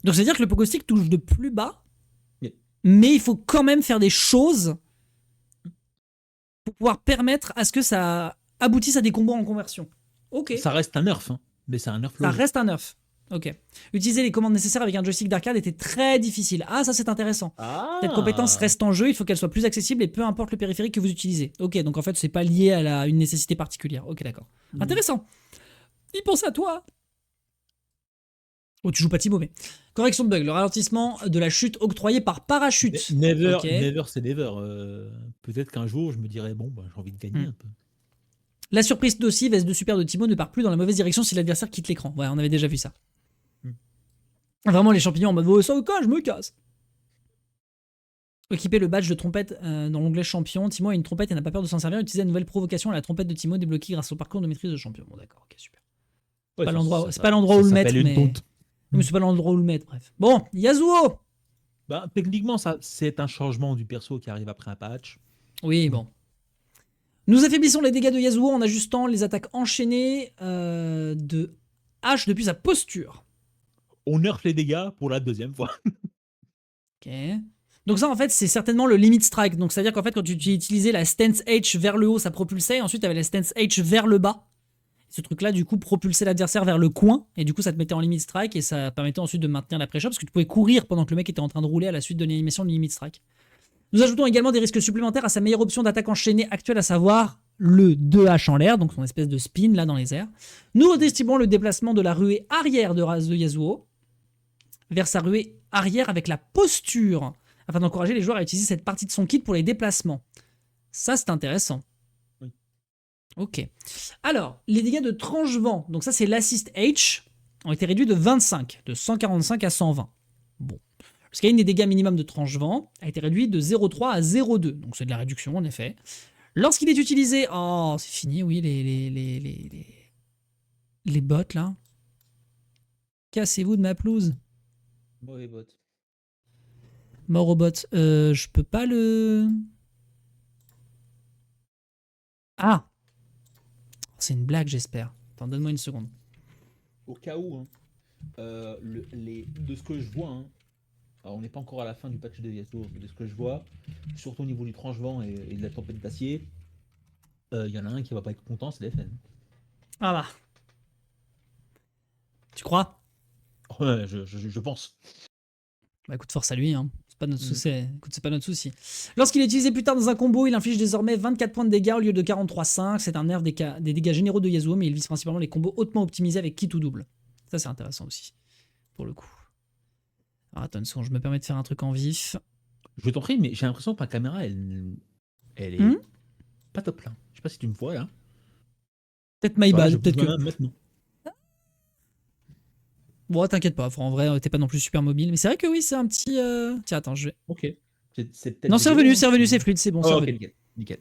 [SPEAKER 1] Donc ça veut dire que le pogo stick touche de plus bas,
[SPEAKER 2] Yeah.
[SPEAKER 1] mais il faut quand même faire des choses pour pouvoir permettre à ce que ça aboutisse à des combos en conversion. Ok.
[SPEAKER 2] Ça reste un nerf, hein, mais c'est un nerf
[SPEAKER 1] Ça
[SPEAKER 2] logique.
[SPEAKER 1] reste un nerf. Ok. Utiliser les commandes nécessaires avec un joystick d'arcade était très difficile. Ah, ça c'est intéressant. Cette compétence reste en jeu, il faut qu'elle soit plus accessible et peu importe le périphérique que vous utilisez. Ok, donc en fait c'est pas lié à une nécessité particulière. Ok, d'accord. Intéressant. Il pense à toi. Oh, tu joues pas Timo, mais. Correction de bug, le ralentissement de la chute octroyé par parachute.
[SPEAKER 2] Never,
[SPEAKER 1] Ok.
[SPEAKER 2] never c'est never. Peut-être qu'un jour je me dirais bon, bah, j'ai envie de gagner un peu.
[SPEAKER 1] La surprise nocive S de super de Timo ne part plus dans la mauvaise direction si l'adversaire quitte l'écran. Ouais, on avait déjà vu ça. Vraiment les champignons en mode oh, ça au cas, je me casse. Équiper le badge de trompette dans l'onglet champion. Timo a une trompette et n'a pas peur de s'en servir. Utiliser la nouvelle provocation à la trompette de Timo débloquée grâce au parcours de maîtrise de champion. Bon d'accord, ok, super.
[SPEAKER 2] Ouais,
[SPEAKER 1] C'est pas l'endroit où le mettre,
[SPEAKER 2] une
[SPEAKER 1] mais.
[SPEAKER 2] tonte.
[SPEAKER 1] Mais c'est pas l'endroit où le mettre, bref. Bon, Yasuo.
[SPEAKER 2] Bah, techniquement, ça, c'est un changement du perso qui arrive après un patch.
[SPEAKER 1] Oui, bon. Nous affaiblissons les dégâts de Yasuo en ajustant les attaques enchaînées de H depuis sa posture.
[SPEAKER 2] On nerf les dégâts pour la deuxième fois.
[SPEAKER 1] Ok. Donc ça, en fait, c'est certainement le limit strike. Donc c'est-à-dire qu'en fait, quand tu utilisais la stance H vers le haut, ça propulsait. Et ensuite, tu avais la stance H vers le bas. Ce truc-là, du coup, propulsait l'adversaire vers le coin. Et du coup, ça te mettait en limit strike. Et ça permettait ensuite de maintenir la pré-shot. Parce que tu pouvais courir pendant que le mec était en train de rouler à la suite de l'animation de limit strike. Nous ajoutons également des risques supplémentaires à sa meilleure option d'attaque enchaînée actuelle, à savoir le 2H en l'air, donc son espèce de spin là dans les airs. Nous redistribuons le déplacement de la ruée arrière de Yasuo vers sa ruée arrière avec la posture, afin d'encourager les joueurs à utiliser cette partie de son kit pour les déplacements. Ça, c'est intéressant.
[SPEAKER 2] Oui.
[SPEAKER 1] Ok. Alors, les dégâts de tranche-vent, donc ça c'est l'assist H, ont été réduits de 25, de 145 à 120. Bon. Le scaling des dégâts minimum de tranche-vent a été réduit de 0,3 à 0,2. Donc c'est de la réduction en effet. Lorsqu'il est utilisé... Oh, c'est fini, oui, les bots là. Cassez-vous de ma pelouse.
[SPEAKER 2] Mauvais bot.
[SPEAKER 1] Mort au bot. Je peux pas le... Ah, c'est une blague j'espère. Attends, donne-moi une seconde.
[SPEAKER 2] Au cas où, hein, de ce que je vois, hein, alors on n'est pas encore à la fin du patch de Yasuo, mais de ce que je vois, surtout au niveau du tranche-vent et de la tempête d'acier, il y en a un qui va pas être content, c'est l'FN.
[SPEAKER 1] Ah bah. Tu crois?
[SPEAKER 2] Ouais, je pense.
[SPEAKER 1] Bah écoute, force à lui, hein. C'est pas notre souci. Écoute, c'est pas notre souci. Lorsqu'il est utilisé plus tard dans un combo, il inflige désormais 24 points de dégâts au lieu de 43,5. C'est un nerf des dégâts généraux de Yasuo, mais il vise principalement les combos hautement optimisés avec kit ou double. Ça, c'est intéressant aussi, pour le coup. Alors attends une seconde, je me permets de faire un truc en vif.
[SPEAKER 2] Je t'en prie, mais j'ai l'impression que ma caméra, elle est pas top là. Je sais pas si tu me vois là.
[SPEAKER 1] Peut-être my
[SPEAKER 2] Voilà,
[SPEAKER 1] bad,
[SPEAKER 2] je
[SPEAKER 1] peut-être
[SPEAKER 2] bouge
[SPEAKER 1] que...
[SPEAKER 2] ma main maintenant.
[SPEAKER 1] Bon, t'inquiète pas, en vrai, t'es pas non plus super mobile. Mais c'est vrai que oui, c'est un petit... Tiens, attends, je vais...
[SPEAKER 2] Ok. C'est peut-être
[SPEAKER 1] Non, c'est revenu, c'est fluide, c'est bon, c'est
[SPEAKER 2] ok,
[SPEAKER 1] revenu.
[SPEAKER 2] nickel. Nickel.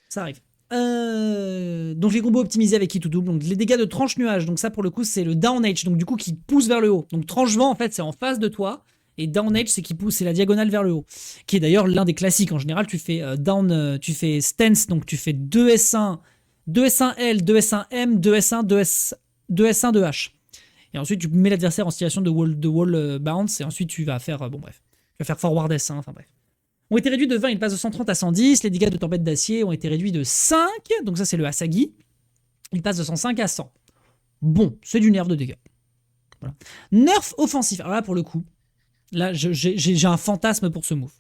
[SPEAKER 1] Ça arrive. Donc les combos optimisés avec hit ou double, donc les dégâts de tranche nuage, donc ça pour le coup c'est le down edge, donc du coup qui pousse vers le haut. Donc tranche vent en fait c'est en face de toi, et down edge c'est qui pousse, c'est la diagonale vers le haut, qui est d'ailleurs l'un des classiques. En général tu fais tu fais stance, donc tu fais 2S1, 2S1L, 2S1M, 2S1, 2S1, 2H. Et ensuite tu mets l'adversaire en situation de wall bounce, et ensuite tu vas faire, bon bref, tu vas faire forward S1, enfin bref. Ont été réduits de 20, il passe de 130 à 110. Les dégâts de tempête d'acier ont été réduits de 5. Donc ça, c'est le Asagi. Il passe de 105 à 100. Bon, c'est du nerf de dégâts. Voilà. Nerf offensif. Alors là, pour le coup, là, j'ai un fantasme pour ce move.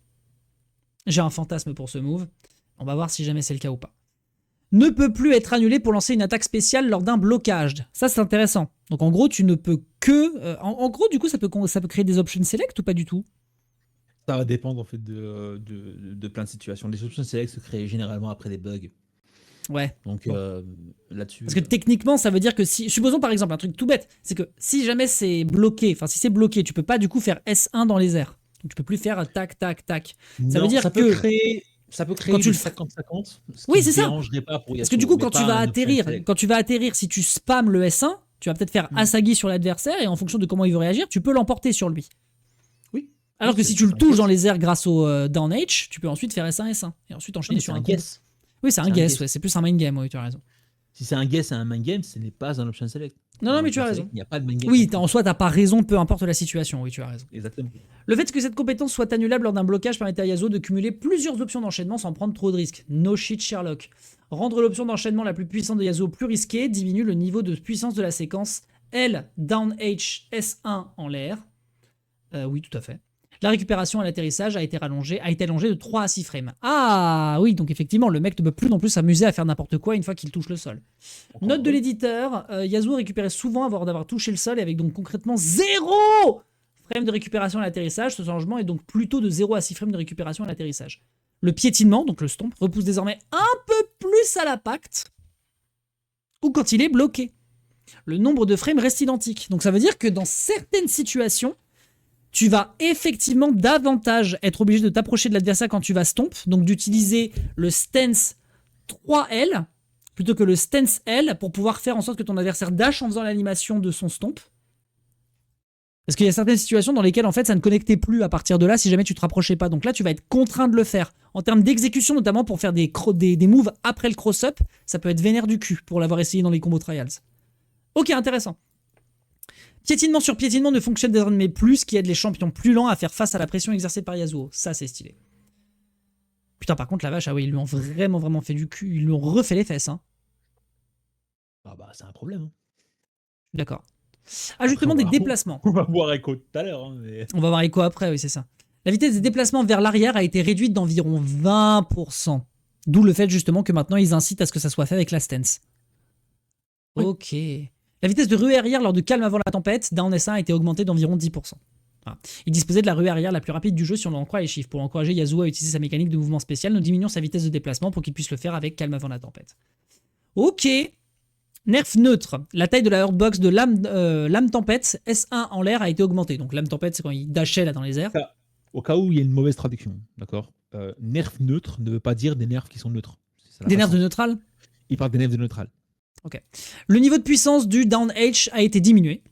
[SPEAKER 1] J'ai un fantasme pour ce move. On va voir si jamais c'est le cas ou pas. Ne peut plus être annulé pour lancer une attaque spéciale lors d'un blocage. Ça, c'est intéressant. Donc en gros, tu ne peux que... en gros, du coup, ça peut créer des options select ou pas du tout?
[SPEAKER 2] Ça va dépendre en fait de plein de situations. Les options select se créent généralement après des bugs.
[SPEAKER 1] Ouais.
[SPEAKER 2] Donc
[SPEAKER 1] Bon.
[SPEAKER 2] là-dessus.
[SPEAKER 1] Parce que techniquement, ça veut dire que si... Supposons par exemple un truc tout bête, c'est que si jamais c'est bloqué, enfin si c'est bloqué, tu peux pas du coup faire S1 dans les airs. Donc tu peux plus faire tac, tac, tac. Ça veut
[SPEAKER 2] Non,
[SPEAKER 1] dire
[SPEAKER 2] ça peut
[SPEAKER 1] que...
[SPEAKER 2] créer, ça peut créer
[SPEAKER 1] Quand tu
[SPEAKER 2] le
[SPEAKER 1] le fais...
[SPEAKER 2] 50-50, ce
[SPEAKER 1] Oui,
[SPEAKER 2] qui
[SPEAKER 1] c'est
[SPEAKER 2] ne
[SPEAKER 1] ça.
[SPEAKER 2] dérangerait pas pour
[SPEAKER 1] Parce que du
[SPEAKER 2] Yasuo,
[SPEAKER 1] coup,
[SPEAKER 2] mais pas un option select.
[SPEAKER 1] quand tu vas atterrir, si tu spams le S1, tu vas peut-être faire Asagi sur l'adversaire et en fonction de comment il veut réagir, tu peux l'emporter sur lui.
[SPEAKER 2] Oui.
[SPEAKER 1] Alors
[SPEAKER 2] Oui,
[SPEAKER 1] que
[SPEAKER 2] c'est
[SPEAKER 1] si tu le
[SPEAKER 2] un
[SPEAKER 1] touches
[SPEAKER 2] guess.
[SPEAKER 1] dans les airs grâce au down H, tu peux ensuite faire S1, S1 et ensuite
[SPEAKER 2] Non,
[SPEAKER 1] enchaîner
[SPEAKER 2] mais
[SPEAKER 1] sur
[SPEAKER 2] c'est
[SPEAKER 1] un
[SPEAKER 2] un
[SPEAKER 1] combo.
[SPEAKER 2] guess.
[SPEAKER 1] Oui, c'est un
[SPEAKER 2] C'est un
[SPEAKER 1] guess,
[SPEAKER 2] guess.
[SPEAKER 1] ouais, c'est plus un main game, oui, tu as raison.
[SPEAKER 2] Si c'est un guess et un main game, ce n'est pas un option select.
[SPEAKER 1] Non,
[SPEAKER 2] Un
[SPEAKER 1] non, mais tu
[SPEAKER 2] option
[SPEAKER 1] as
[SPEAKER 2] select,
[SPEAKER 1] raison.
[SPEAKER 2] il n'y a pas de main game
[SPEAKER 1] Oui,
[SPEAKER 2] inclus.
[SPEAKER 1] en soi, t'as pas raison, peu importe la situation, oui, tu as raison.
[SPEAKER 2] Exactement.
[SPEAKER 1] Le fait que cette compétence soit annulable lors d'un blocage permettait à Yasuo de cumuler plusieurs options d'enchaînement sans prendre trop de risques. No shit Sherlock. Rendre l'option d'enchaînement la plus puissante de Yasuo plus risquée diminue le niveau de puissance de la séquence L, down H, S1 en l'air. Oui, tout à fait. La récupération à l'atterrissage a été allongée de 3 à 6 frames. Ah oui, donc effectivement, le mec ne peut plus non plus s'amuser à faire n'importe quoi une fois qu'il touche le sol. Note de l'éditeur, Yasuo récupérait souvent avant d'avoir touché le sol et avec donc concrètement 0 frames de récupération à l'atterrissage. Ce changement est donc plutôt de 0 à 6 frames de récupération à l'atterrissage. Le piétinement, donc le stomp, repousse désormais un peu plus à l'impact ou quand il est bloqué. Le nombre de frames reste identique. Donc ça veut dire que dans certaines situations, tu vas effectivement davantage être obligé de t'approcher de l'adversaire quand tu vas stomp, donc d'utiliser le stance 3L plutôt que le stance L pour pouvoir faire en sorte que ton adversaire dash en faisant l'animation de son stomp. Parce qu'il y a certaines situations dans lesquelles en fait ça ne connectait plus à partir de là si jamais tu te rapprochais pas. Donc là tu vas être contraint de le faire. En termes d'exécution notamment pour faire des moves après le cross-up, ça peut être vénère du cul pour l'avoir essayé dans les combos trials. Ok, intéressant. Piétinement sur piétinement ne fonctionne désormais plus, ce qui aide les champions plus lents à faire face à la pression exercée par Yasuo. Ça, c'est stylé. Putain, par contre, la vache, ah oui, ils lui ont vraiment fait du cul. Ils lui ont refait les fesses. Hein.
[SPEAKER 2] Ah bah, c'est un problème.
[SPEAKER 1] D'accord. Ajustement des déplacements.
[SPEAKER 2] On va voir Echo tout à l'heure. Hein, mais...
[SPEAKER 1] On va voir Echo après, oui, c'est ça. La vitesse des déplacements vers l'arrière a été réduite d'environ 20%. D'où le fait justement que maintenant, ils incitent à ce que ça soit fait avec la stance. Oui. Ok. La vitesse de ruée arrière lors de calme avant la tempête, down S1 a été augmentée d'environ 10%. Voilà. Il disposait de la ruée arrière la plus rapide du jeu si on en croit les chiffres. Pour encourager Yasuo à utiliser sa mécanique de mouvement spécial, nous diminuons sa vitesse de déplacement pour qu'il puisse le faire avec calme avant la tempête. Ok. Nerf neutre. La taille de la hurtbox de lame tempête S1 en l'air a été augmentée. Donc lame tempête, c'est quand il dashait là dans les airs.
[SPEAKER 2] Au cas où il y a une mauvaise traduction, d'accord. Nerf neutre ne veut pas dire des nerfs qui sont neutres.
[SPEAKER 1] Des nerfs de neutral.
[SPEAKER 2] Il parle des nerfs de neutral. Ok.
[SPEAKER 1] Le niveau de puissance du down H a été diminué.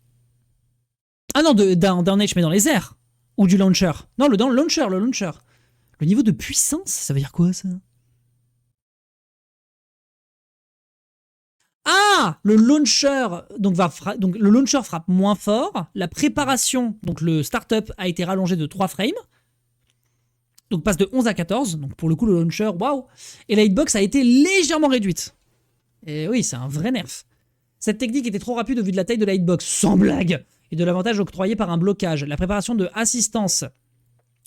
[SPEAKER 1] Ah non, down H mais dans les airs. Ou du launcher. Non, le launcher. Le niveau de puissance, ça veut dire quoi ça? Ah, le launcher donc le launcher frappe moins fort. La préparation, donc le startup a été rallongé de 3 frames. Donc passe de 11 à 14. Donc pour le coup le launcher, waouh. Et la hitbox a été légèrement réduite. Et oui, c'est un vrai nerf. Cette technique était trop rapide au vu de la taille de la hitbox, sans blague, et de l'avantage octroyé par un blocage. La préparation de assistance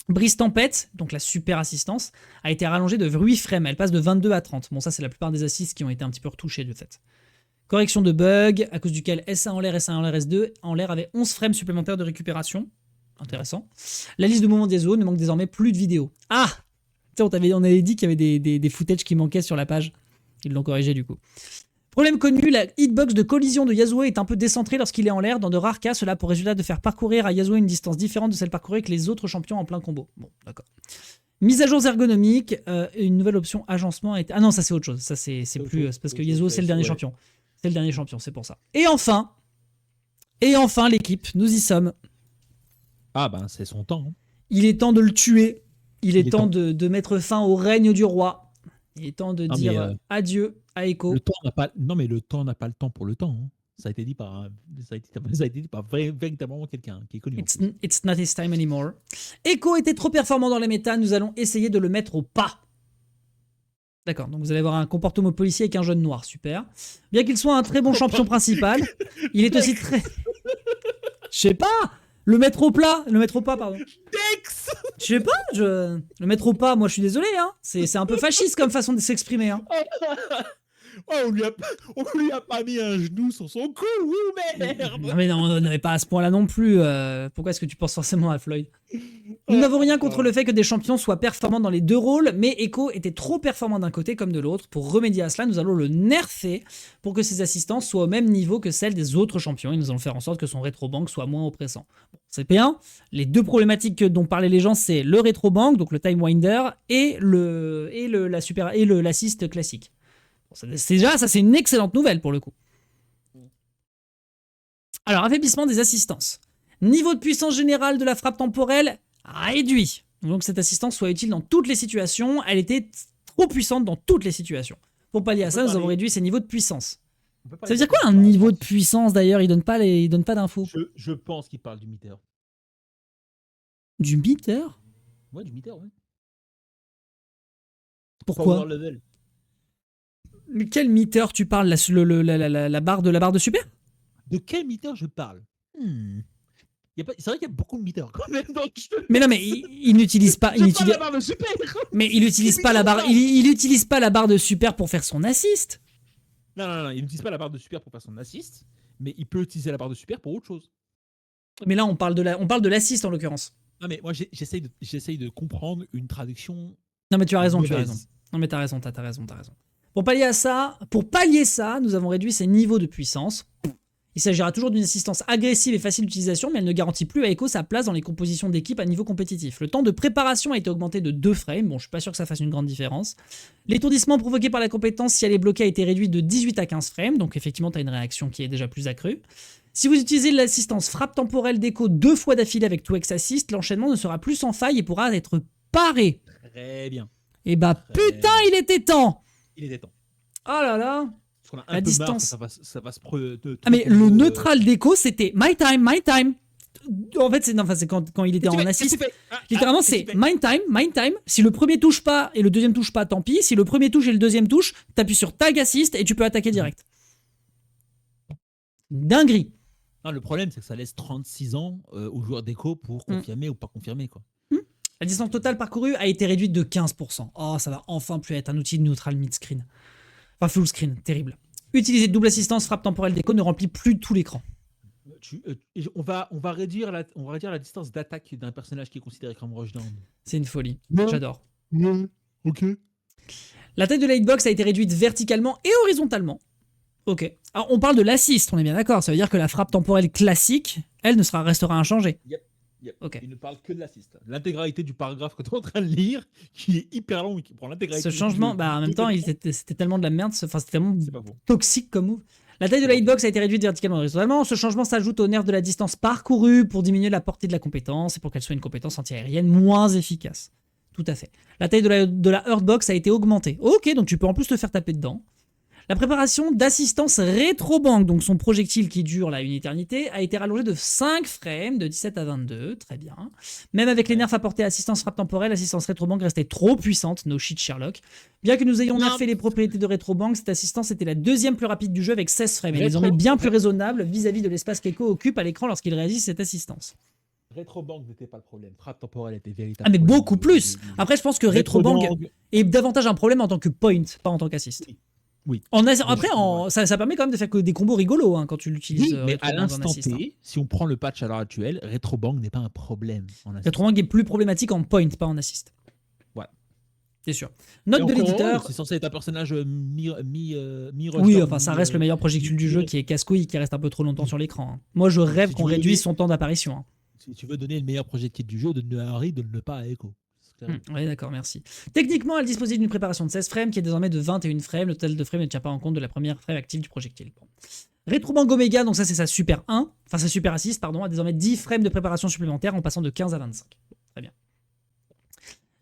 [SPEAKER 1] brise tempête, donc la super assistance, a été rallongée de 8 frames. Elle passe de 22 à 30. Bon, ça, c'est la plupart des assists qui ont été un petit peu retouchés de fait. Correction de bug, à cause duquel S1 en l'air, S1 en l'air, S2 en l'air avait 11 frames supplémentaires de récupération. Intéressant. La liste de mouvements des zones ne manque désormais plus de vidéos. Ah, on avait dit qu'il y avait des footages qui manquaient sur la page. Ils l'ont corrigé du coup. Problème connu, la hitbox de collision de Yasuo est un peu décentrée lorsqu'il est en l'air. Dans de rares cas, cela a pour résultat de faire parcourir à Yasuo une distance différente de celle parcourue avec les autres champions en plein combo. Bon, d'accord. Mise à jour ergonomique, une nouvelle option agencement a été... Ah non, ça c'est autre chose. Ça c'est plus... C'est parce que Yasuo c'est le dernier champion. C'est le dernier champion, c'est pour ça. Et enfin, l'équipe, nous y sommes.
[SPEAKER 2] Ah ben, c'est son temps. Hein.
[SPEAKER 1] Il est temps de le tuer. Il est temps de mettre fin au règne du roi. Il est temps de dire adieu à Echo.
[SPEAKER 2] Le temps n'a pas... Non, mais le temps n'a pas le temps pour le temps. Hein. Ça a été dit par véritablement quelqu'un qui est connu.
[SPEAKER 1] It's not his time anymore. Echo était trop performant dans les méta. Nous allons essayer de le mettre au pas. D'accord, donc vous allez avoir un comportement policier avec un jeune noir. Super. Bien qu'il soit un très bon champion principal, il est aussi très... Je sais pas. Le mettre au pas, pardon.
[SPEAKER 2] Dex.
[SPEAKER 1] Je sais pas, le mettre au pas, moi je suis désolé, hein. C'est un peu fasciste comme façon de s'exprimer, hein.
[SPEAKER 2] Oh, on lui a pas mis un genou sur son cou, merde.
[SPEAKER 1] Non, mais non, on n'avait pas à ce point-là non plus. Pourquoi est-ce que tu penses forcément à Floyd? Nous n'avons rien contre le fait que des champions soient performants dans les deux rôles, mais Echo était trop performant d'un côté comme de l'autre. Pour remédier à cela, nous allons le nerfer pour que ses assistances soient au même niveau que celles des autres champions et nous allons faire en sorte que son rétrobank soit moins oppressant. Bon, c'est bien. Les deux problématiques dont parlaient les gens, c'est le rétrobank, donc le Time Winder, et l'assist classique. Bon, déjà, ça c'est une excellente nouvelle pour le coup. Alors, affaiblissement des assistances. Niveau de puissance générale de la frappe temporelle réduit. Donc cette assistance soit utile dans toutes les situations. Elle était trop puissante dans toutes les situations. Pour pallier à ça, nous avons réduit ses niveaux de puissance. Ça veut dire quoi un niveau de puissance d'ailleurs? Il donne pas d'infos.
[SPEAKER 2] Je pense qu'il parle du meter.
[SPEAKER 1] Du meter?
[SPEAKER 2] Ouais, du meter, ouais.
[SPEAKER 1] Pourquoi?
[SPEAKER 2] Power level.
[SPEAKER 1] Mais quel meter tu parles? La barre de super?
[SPEAKER 2] De quel meter je parle? C'est vrai qu'il y a beaucoup de meters quand même dans le jeu.
[SPEAKER 1] Mais non, mais il n'utilise pas.
[SPEAKER 2] La barre de super.
[SPEAKER 1] Mais il n'utilise pas la barre. Il utilise pas la barre de super pour faire son assist.
[SPEAKER 2] Non, il n'utilise pas la barre de super pour faire son assist, mais il peut utiliser la barre de super pour autre chose.
[SPEAKER 1] Mais là, on parle de l'assist en l'occurrence.
[SPEAKER 2] Non, mais moi j'essaye de comprendre une traduction.
[SPEAKER 1] Non, mais tu as raison. Non, mais t'as raison. Pour pallier ça, nous avons réduit ses niveaux de puissance. Il s'agira toujours d'une assistance agressive et facile d'utilisation, mais elle ne garantit plus à Echo sa place dans les compositions d'équipe à niveau compétitif. Le temps de préparation a été augmenté de 2 frames, bon je suis pas sûr que ça fasse une grande différence. L'étourdissement provoqué par la compétence si elle est bloquée a été réduit de 18 à 15 frames, donc effectivement tu as une réaction qui est déjà plus accrue. Si vous utilisez l'assistance frappe temporelle d'Echo 2 fois d'affilée avec 2x assist, l'enchaînement ne sera plus sans faille et pourra être paré.
[SPEAKER 2] Très bien.
[SPEAKER 1] Et bah putain il était temps.
[SPEAKER 2] Il était temps.
[SPEAKER 1] Oh là là.
[SPEAKER 2] La distance. Ça va se
[SPEAKER 1] Ah mais le neutral d'Echo c'était my time. En fait c'est quand il était en assist. Littéralement c'est my time. Si le premier touche pas et le deuxième touche pas, tant pis. Si le premier touche et le deuxième touche, t'appuies sur tag assist et tu peux attaquer direct. Dinguerie.
[SPEAKER 2] Non, le problème c'est que ça laisse 36 ans aux joueurs d'Echo pour confirmer ou pas confirmer quoi.
[SPEAKER 1] La distance totale parcourue a été réduite de 15%. Oh ça va enfin plus être un outil de neutral mid-screen. Enfin full screen, terrible. Utiliser double assistance frappe temporelle d'Echo ne remplit plus tout l'écran.
[SPEAKER 2] On va réduire la distance d'attaque d'un personnage qui est considéré comme rushdown.
[SPEAKER 1] C'est une folie, j'adore.
[SPEAKER 2] Ok.
[SPEAKER 1] La taille de la hitbox a été réduite verticalement et horizontalement. Ok. Alors on parle de l'assist, on est bien d'accord. Ça veut dire que la frappe temporelle classique, elle restera inchangée.
[SPEAKER 2] Yep.
[SPEAKER 1] Okay.
[SPEAKER 2] Il ne parle que de l'assist. L'intégralité du paragraphe que tu es en train de lire, qui est hyper long et qui prend l'intégralité.
[SPEAKER 1] Ce changement, en même temps, c'était tellement de la merde, c'était tellement toxique comme move. La taille de la hitbox a été réduite verticalement et horizontalement. Ce changement s'ajoute au nerf de la distance parcourue pour diminuer la portée de la compétence et pour qu'elle soit une compétence antiaérienne moins efficace. Tout à fait. La taille de la Hurtbox a été augmentée. Ok, donc tu peux en plus te faire taper dedans. La préparation d'assistance rétrobank, donc son projectile qui dure là une éternité, a été rallongée de 5 frames, de 17 à 22, très bien. Même avec les nerfs apportés à assistance frappe temporelle, l'assistance rétrobank restait trop puissante, no shit Sherlock. Bien que nous ayons nerfé les propriétés de rétrobank, cette assistance était la deuxième plus rapide du jeu avec 16 frames, et désormais bien plus raisonnable vis-à-vis de l'espace qu'Echo occupe à l'écran lorsqu'il réalise cette assistance.
[SPEAKER 2] Rétrobank n'était pas le problème, frappe temporelle était véritable.
[SPEAKER 1] Ah mais beaucoup plus. Après je pense que rétrobank est davantage un problème en tant que point, pas en tant qu'assist.
[SPEAKER 2] Oui.
[SPEAKER 1] Après, ça permet quand même de faire que des combos rigolos quand tu l'utilises.
[SPEAKER 2] Oui, mais à l'instant T, si on prend le patch à l'heure actuelle, rétrobank n'est pas un problème.
[SPEAKER 1] Rétrobank est plus problématique en point, pas en assist.
[SPEAKER 2] Voilà.
[SPEAKER 1] C'est sûr. Note de l'éditeur.
[SPEAKER 2] C'est censé être un personnage
[SPEAKER 1] oui, enfin, ça reste le meilleur projectile du jeu qui est casse-couille, qui reste un peu trop longtemps sur l'écran. Moi, je rêve qu'on réduise son temps d'apparition.
[SPEAKER 2] Si tu veux donner le meilleur projectile du jeu, donne-le à Harry, donne-le pas à Echo.
[SPEAKER 1] Oui, d'accord, merci. Techniquement, elle disposait d'une préparation de 16 frames qui est désormais de 21 frames. Le total de frames ne tient pas en compte de la première frame active du projectile. Bon. Rétrobank Omega, donc ça c'est sa super 1, enfin sa super assist, pardon, a désormais 10 frames de préparation supplémentaire en passant de 15 à 25. Bon, très bien.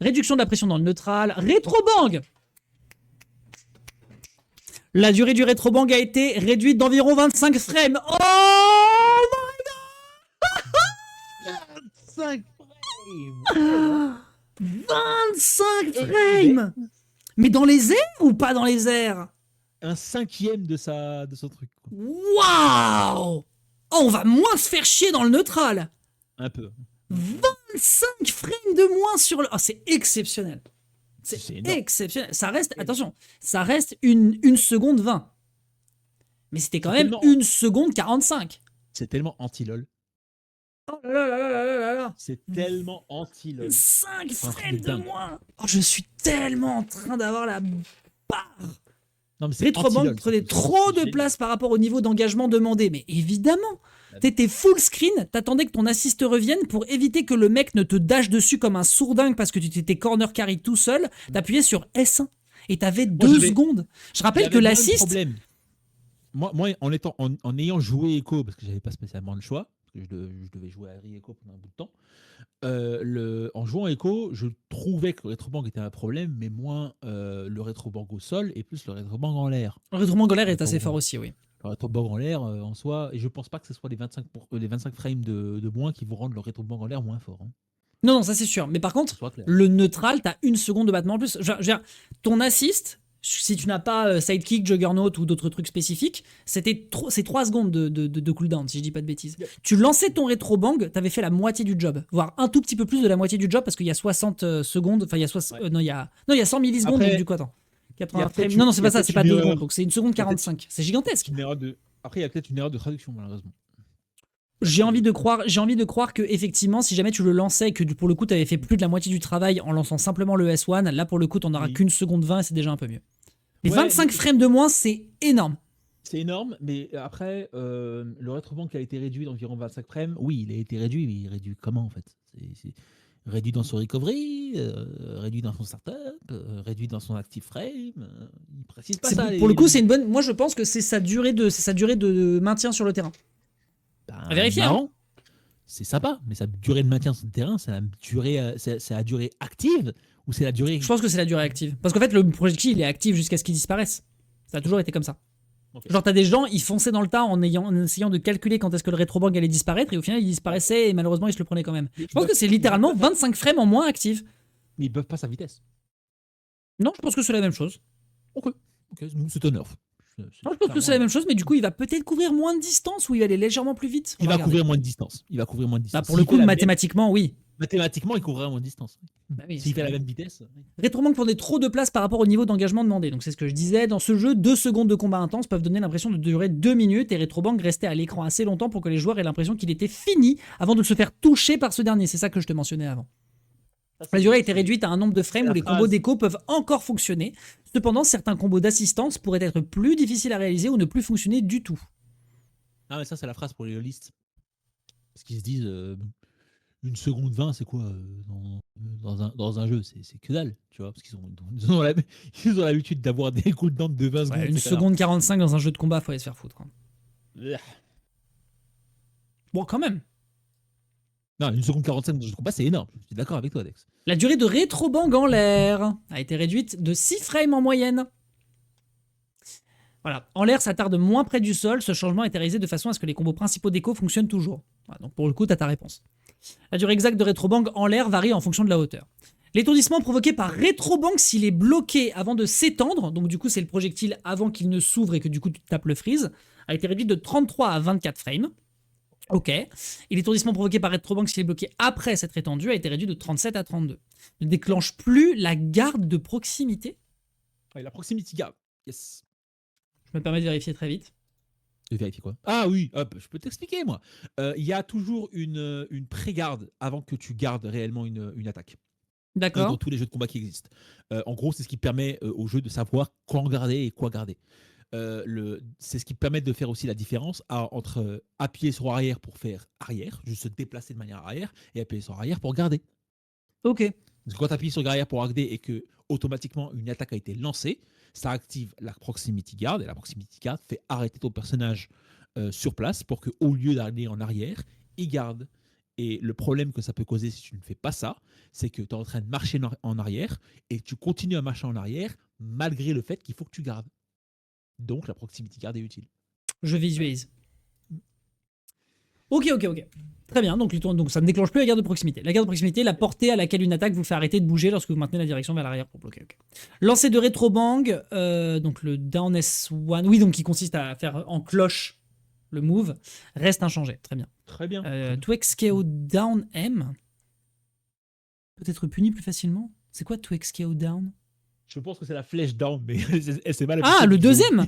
[SPEAKER 1] Réduction de la pression dans le neutral. Rétrobank. La durée du rétrobank a été réduite d'environ 25 frames. Oh my god 25 frames 25 frames. Mais dans les airs ou pas dans les airs?
[SPEAKER 2] Un cinquième de son truc.
[SPEAKER 1] Waouh! Oh, on va moins se faire chier dans le neutral.
[SPEAKER 2] Un peu.
[SPEAKER 1] 25 frames de moins sur le... Oh, c'est exceptionnel. C'est
[SPEAKER 2] C'est énorme.
[SPEAKER 1] exceptionnel. Ça reste, attention, ça reste une seconde 20. Mais c'était quand
[SPEAKER 2] C'est
[SPEAKER 1] même
[SPEAKER 2] tellement-
[SPEAKER 1] 1 seconde 45.
[SPEAKER 2] C'est tellement anti-LOL.
[SPEAKER 1] Oh là là là là là là là.
[SPEAKER 2] C'est tellement anti-LOL.
[SPEAKER 1] 5
[SPEAKER 2] C'est un truc
[SPEAKER 1] frames
[SPEAKER 2] de
[SPEAKER 1] de
[SPEAKER 2] dingue.
[SPEAKER 1] moins. Oh, je suis tellement en train d'avoir la barre.
[SPEAKER 2] Non, mais c'est
[SPEAKER 1] Retrobank
[SPEAKER 2] anti-LOL,
[SPEAKER 1] prenait
[SPEAKER 2] surtout.
[SPEAKER 1] trop
[SPEAKER 2] C'est
[SPEAKER 1] de
[SPEAKER 2] génial.
[SPEAKER 1] place par rapport au niveau d'engagement demandé. Mais évidemment, t'étais full screen, t'attendais que ton assist revienne pour éviter que le mec ne te dash dessus comme un sourdingue parce que tu t'étais corner carry tout seul. T'appuyais sur S1 et t'avais 2
[SPEAKER 2] j'avais-
[SPEAKER 1] secondes. Je rappelle
[SPEAKER 2] J'avais
[SPEAKER 1] que
[SPEAKER 2] le même
[SPEAKER 1] l'assist,
[SPEAKER 2] problème. Moi en ayant joué Echo, parce que j'avais pas spécialement le choix, parce que je devais jouer Harry Echo pendant un bout de temps, en jouant Echo, je trouvais que le rétrobank était un problème, mais moins le rétrobank au sol et plus le rétrobank en l'air.
[SPEAKER 1] le rétrobank en l'air est
[SPEAKER 2] D'accord,
[SPEAKER 1] assez
[SPEAKER 2] bon.
[SPEAKER 1] fort aussi, oui.
[SPEAKER 2] Le rétrobank en l'air en soi, et je pense pas que ce soit les 25 frames de moins qui vont rendre le rétrobank en l'air moins fort. Hein.
[SPEAKER 1] Non, non, ça c'est sûr. Mais par
[SPEAKER 2] Que ce
[SPEAKER 1] contre,
[SPEAKER 2] soit clair.
[SPEAKER 1] le neutral, t'as 1 seconde de battement en plus. Je veux dire, ton assist, si tu n'as pas sidekick, juggernaut ou d'autres trucs spécifiques, c'est 3 secondes de cooldown, si je dis pas de bêtises.
[SPEAKER 2] Yep.
[SPEAKER 1] Tu lançais ton rétro-bang, t'avais fait la moitié du job, voire un tout petit peu plus de la moitié du job parce qu'il y a 60 secondes, enfin il y a 60,
[SPEAKER 2] Ouais.
[SPEAKER 1] non, il y a 100 millisecondes,
[SPEAKER 2] Après,
[SPEAKER 1] donc du coup, attends. 80
[SPEAKER 2] il y a
[SPEAKER 1] frames.
[SPEAKER 2] peut-être
[SPEAKER 1] Non, non,
[SPEAKER 2] une-
[SPEAKER 1] c'est
[SPEAKER 2] il y a
[SPEAKER 1] pas ça,
[SPEAKER 2] peut-être
[SPEAKER 1] c'est pas
[SPEAKER 2] une
[SPEAKER 1] 2
[SPEAKER 2] erreur.
[SPEAKER 1] secondes, donc c'est 1 seconde
[SPEAKER 2] Il y a peut-être
[SPEAKER 1] 45. C'est gigantesque.
[SPEAKER 2] Après, il y a peut-être une erreur de traduction, malheureusement.
[SPEAKER 1] J'ai envie de croire que effectivement, si jamais tu le lançais et que pour le coup, tu avais fait plus de la moitié du travail en lançant simplement le S1, là pour le coup, tu n'auras
[SPEAKER 2] Oui.
[SPEAKER 1] qu'une seconde 20 et c'est déjà un peu mieux. Les
[SPEAKER 2] Ouais,
[SPEAKER 1] 25
[SPEAKER 2] mais-
[SPEAKER 1] frames de moins, c'est énorme.
[SPEAKER 2] C'est énorme, mais après, le rétrobank a été réduit d'environ 25 frames. Oui, il a été réduit, mais il est réduit comment en fait c'est réduit dans son recovery, réduit dans son startup, réduit dans son active frame. Il précise pas ça.
[SPEAKER 1] Pour le coup, c'est une bonne. Moi, je pense que c'est sa durée de maintien sur le terrain. À vérifier,
[SPEAKER 2] Marrant. C'est sympa, mais sa durée de maintien sur le terrain, c'est la durée active ou c'est la durée.
[SPEAKER 1] Je pense que c'est la durée active. Parce qu'en fait, le projectile, il est actif jusqu'à ce qu'il disparaisse. Ça a toujours été comme ça.
[SPEAKER 2] Ok.
[SPEAKER 1] Genre, t'as des gens, ils fonçaient dans le tas en essayant de calculer quand est-ce que le rétrobang allait disparaître et au final, il disparaissait et malheureusement, ils se le prenaient quand même. Je pense que c'est littéralement 25 frames en moins active.
[SPEAKER 2] Mais ils peuvent pas sa vitesse.
[SPEAKER 1] Non, je pense que c'est la même chose.
[SPEAKER 2] Ok, c'est un nerf.
[SPEAKER 1] Non, je pense que c'est la même chose, mais du coup, il va peut-être couvrir moins de distance ou il va aller légèrement plus vite. On
[SPEAKER 2] Il va
[SPEAKER 1] regarder.
[SPEAKER 2] couvrir moins de distance.
[SPEAKER 1] Bah, pour le
[SPEAKER 2] S'il
[SPEAKER 1] coup,
[SPEAKER 2] fait la même-
[SPEAKER 1] mathématiquement, oui.
[SPEAKER 2] Mathématiquement, il couvrira moins de distance.
[SPEAKER 1] Bah oui,
[SPEAKER 2] S'il
[SPEAKER 1] c'est
[SPEAKER 2] fait la
[SPEAKER 1] vrai.
[SPEAKER 2] même vitesse.
[SPEAKER 1] Rétrobank prenait trop de place par rapport au niveau d'engagement demandé. Donc c'est ce que je disais. Dans ce jeu, 2 secondes de combat intense peuvent donner l'impression de durer 2 minutes et Rétrobank restait à l'écran assez longtemps pour que les joueurs aient l'impression qu'il était fini avant de se faire toucher par ce dernier. C'est ça que je te mentionnais avant. La durée était réduite à un nombre de frames
[SPEAKER 2] c'est
[SPEAKER 1] où
[SPEAKER 2] la
[SPEAKER 1] les combos
[SPEAKER 2] phrase.
[SPEAKER 1] d'écho peuvent encore fonctionner. Cependant, certains combos d'assistance pourraient être plus difficiles à réaliser ou ne plus fonctionner du tout.
[SPEAKER 2] Ah, mais ça, c'est la phrase pour les lolistes. Parce qu'ils se disent 1 seconde 20, c'est quoi dans un jeu c'est que dalle, tu vois. Parce qu'ils ils ont l'habitude d'avoir des cooldowns de 20 secondes.
[SPEAKER 1] Ouais, 1
[SPEAKER 2] etc.
[SPEAKER 1] seconde 45 dans un jeu de combat, faut aller se faire foutre. Hein.
[SPEAKER 2] Ugh.
[SPEAKER 1] Bon, quand même.
[SPEAKER 2] Non, 1 seconde 45 dans un jeu de combat, c'est énorme. Je suis d'accord avec toi, Dex.
[SPEAKER 1] La durée de rétrobang en l'air a été réduite de 6 frames en moyenne. Voilà. En l'air, ça tarde moins près du sol. Ce changement a été réalisé de façon à ce que les combos principaux d'écho fonctionnent toujours. Voilà, donc pour le coup, tu as ta réponse. La durée exacte de rétrobang en l'air varie en fonction de la hauteur. L'étourdissement provoqué par rétrobang s'il est bloqué avant de s'étendre, donc du coup c'est le projectile avant qu'il ne s'ouvre et que du coup tu tapes le freeze, a été réduit de 33 à 24 frames. Ok. Et l'étourdissement provoqué par rétrobang s'il est bloqué après s'être étendu a été réduit de 37 à 32. Ne déclenche plus la garde de proximité.
[SPEAKER 2] Ouais, la proximity guard. Yes.
[SPEAKER 1] Je me permets de vérifier très vite.
[SPEAKER 2] De vérifier quoi? Ah oui, hop, je peux t'expliquer moi. Il y a toujours une pré-garde avant que tu gardes réellement une attaque.
[SPEAKER 1] D'accord.
[SPEAKER 2] Dans tous les jeux de combat qui existent. En gros, c'est ce qui permet au jeu de savoir quand garder et quoi garder. C'est ce qui permet de faire aussi la différence entre appuyer sur arrière pour faire arrière, juste se déplacer de manière arrière, et appuyer sur arrière pour garder.
[SPEAKER 1] Ok.
[SPEAKER 2] Parce que quand tu appuies sur arrière pour garder et que automatiquement une attaque a été lancée, ça active la proximity guard, et la proximity guard fait arrêter ton personnage sur place pour qu'au lieu d'aller en arrière, il garde. Et le problème que ça peut causer si tu ne fais pas ça, c'est que tu es en train de marcher en arrière et tu continues à marcher en arrière malgré le fait qu'il faut que tu gardes. Donc la proximity guard est utile.
[SPEAKER 1] Je visualise. Ok. Très bien, donc ça ne déclenche plus la garde de proximité. La garde de proximité, la portée à laquelle une attaque vous fait arrêter de bouger lorsque vous maintenez la direction vers l'arrière pour bloquer. Ok. Lancer de rétrobang, donc le down S1, oui, donc qui consiste à faire en cloche le move, reste inchangé. Très bien.
[SPEAKER 2] Très bien.
[SPEAKER 1] Twex KO down M peut être puni plus facilement. C'est quoi 2XKO down?
[SPEAKER 2] Je pense que c'est la flèche down, mais c'est mal
[SPEAKER 1] Ah,
[SPEAKER 2] affiché.
[SPEAKER 1] le deuxième.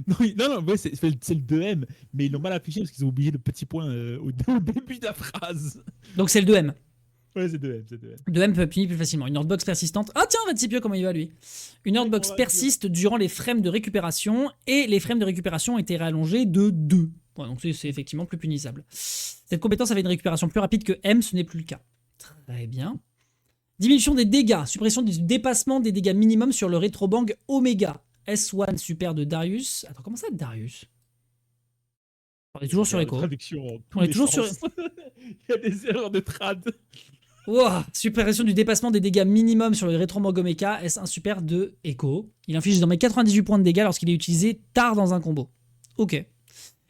[SPEAKER 2] Non, ouais, c'est le 2M, mais ils l'ont mal affiché parce qu'ils ont oublié le petit point au début de la phrase.
[SPEAKER 1] Donc c'est le 2M.
[SPEAKER 2] Ouais, c'est 2M, c'est 2M.
[SPEAKER 1] 2M peut punir plus facilement. Une hurtbox persistante. Ah tiens, Redsipio, comment il va lui? Une hurtbox persiste durant les frames de récupération et les frames de récupération ont été rallongés de 2. Ouais, donc c'est effectivement plus punissable. Cette compétence avait une récupération plus rapide que M, ce n'est plus le cas. Très bien. Diminution des dégâts, suppression du dépassement des dégâts minimum sur le rétrobang Omega. S1 super de Darius. Attends, comment ça Darius? On est toujours sur Echo. On est toujours sur.
[SPEAKER 2] Il y a des erreurs de trad.
[SPEAKER 1] Wow. Suppression du dépassement des dégâts minimum sur le rétrobang Omega. S1 super de Echo. Il inflige désormais 98 points de dégâts lorsqu'il est utilisé tard dans un combo. Ok.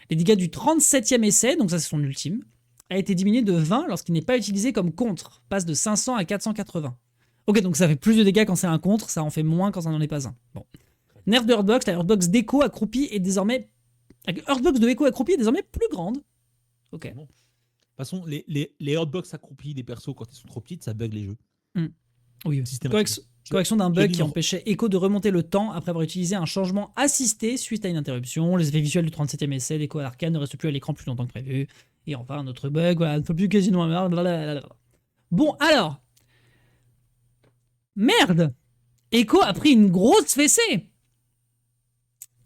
[SPEAKER 1] Les dégâts du 37e essai, donc ça c'est son ultime, a été diminué de 20 lorsqu'il n'est pas utilisé comme contre. Passe de 500 à 480. Ok, donc ça fait plus de dégâts quand c'est un contre, ça en fait moins quand ça n'en est pas un. Bon. Nerf de Hurtbox, la Hurtbox d'Echo accroupie est désormais... Hurtbox de Echo accroupie est désormais plus grande. Ok.
[SPEAKER 2] Bon. De toute façon, les hurtbox accroupis des persos, quand ils sont trop petites, ça bug les jeux.
[SPEAKER 1] Oui, correction d'un bug qui empêchait Echo de remonter le temps après avoir utilisé un changement assisté suite à une interruption. Les effets visuels du 37e essai d'Echo Arcane ne restent plus à l'écran plus longtemps que prévu. Et enfin, un autre bug, voilà, ne peut plus quasiment... Bon, alors... Merde! Echo a pris une grosse fessée!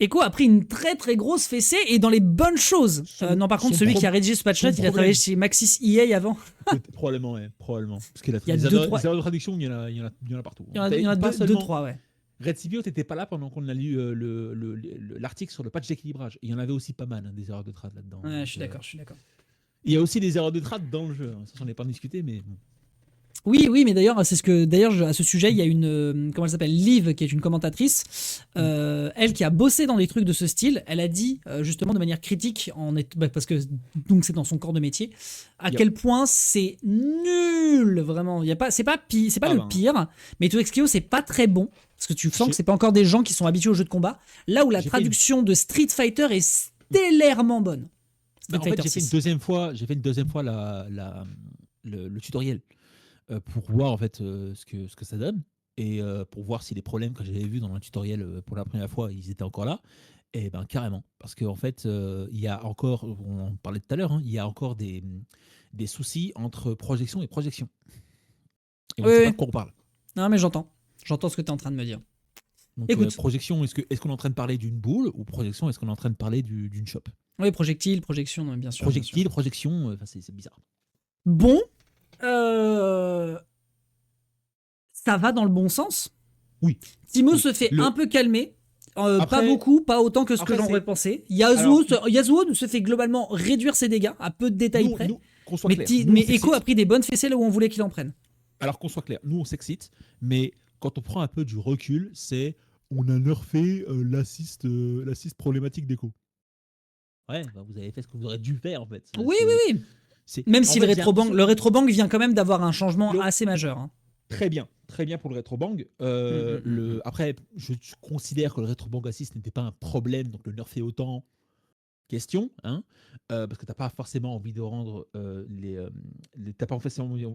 [SPEAKER 1] Echo a pris une très très grosse fessée et dans les bonnes choses. Non, par contre, celui qui a rédigé ce patch note, il a travaillé chez Maxis EA avant.
[SPEAKER 2] Probablement, ouais, probablement. Parce qu'il a fait
[SPEAKER 1] Il y a
[SPEAKER 2] des
[SPEAKER 1] deux,
[SPEAKER 2] erreurs
[SPEAKER 1] trois-
[SPEAKER 2] de traduction, il y en a partout.
[SPEAKER 1] Il y en a deux, trois, ouais.
[SPEAKER 2] Redsipio, t'étais pas là pendant qu'on a lu l'article sur le patch d'équilibrage. Il y en avait aussi pas mal, hein, des erreurs de trad là-dedans.
[SPEAKER 1] Ouais, je suis d'accord.
[SPEAKER 2] Il y a aussi des erreurs de trad dans le jeu. Ça, j'en ai pas discuté, mais bon.
[SPEAKER 1] Oui, mais d'ailleurs, à ce sujet, il y a une, comment elle s'appelle, Liv, qui est une commentatrice, elle qui a bossé dans des trucs de ce style, elle a dit, justement, de manière critique, parce que donc c'est dans son corps de métier, à quel point c'est nul, vraiment. C'est pas le pire, mais 2XKO, c'est pas très bon, parce que tu sens que c'est pas encore des gens qui sont habitués aux jeux de combat, là où la traduction de Street Fighter est stellairement bonne.
[SPEAKER 2] En fait, j'ai fait une deuxième fois le tutoriel. Pour voir en fait ce que ça donne et pour voir si les problèmes que j'avais vus dans le tutoriel pour la première fois ils étaient encore là, et ben carrément, parce qu'en fait il y a encore, on en parlait tout à l'heure, hein, il y a encore des soucis entre projection et projection et on ne sait pas de quoi on parle.
[SPEAKER 1] Non, mais j'entends ce que tu es en train de me dire.
[SPEAKER 2] Donc projection, est-ce qu'on est en train de parler d'une boule, ou projection, est-ce qu'on est en train de parler d'une chope?
[SPEAKER 1] Oui, projectile, projection, non, bien sûr.
[SPEAKER 2] Projectile, projection, c'est bizarre.
[SPEAKER 1] Bon, ça va dans le bon sens.
[SPEAKER 2] Oui.
[SPEAKER 1] Timo se fait un peu calmer. Pas beaucoup, pas autant que ce que j'en aurais pensé. Yasuo se fait globalement réduire ses dégâts, à peu de détails près. Mais Echo a pris des bonnes fessées là où on voulait qu'il en prenne.
[SPEAKER 2] Alors qu'on soit clair, nous on s'excite, mais quand on prend un peu du recul, on a nerfé l'assist problématique d'Echo. Ouais, bah vous avez fait ce que vous aurez dû faire en fait.
[SPEAKER 1] Oui. Même si le rétrobang vient quand même d'avoir un changement assez majeur. Hein.
[SPEAKER 2] Très bien pour le rétrobang. Après, je considère que le rétrobang assist n'était pas un problème, donc le nerfer autant, question, hein, parce que t'as pas forcément envie de rendre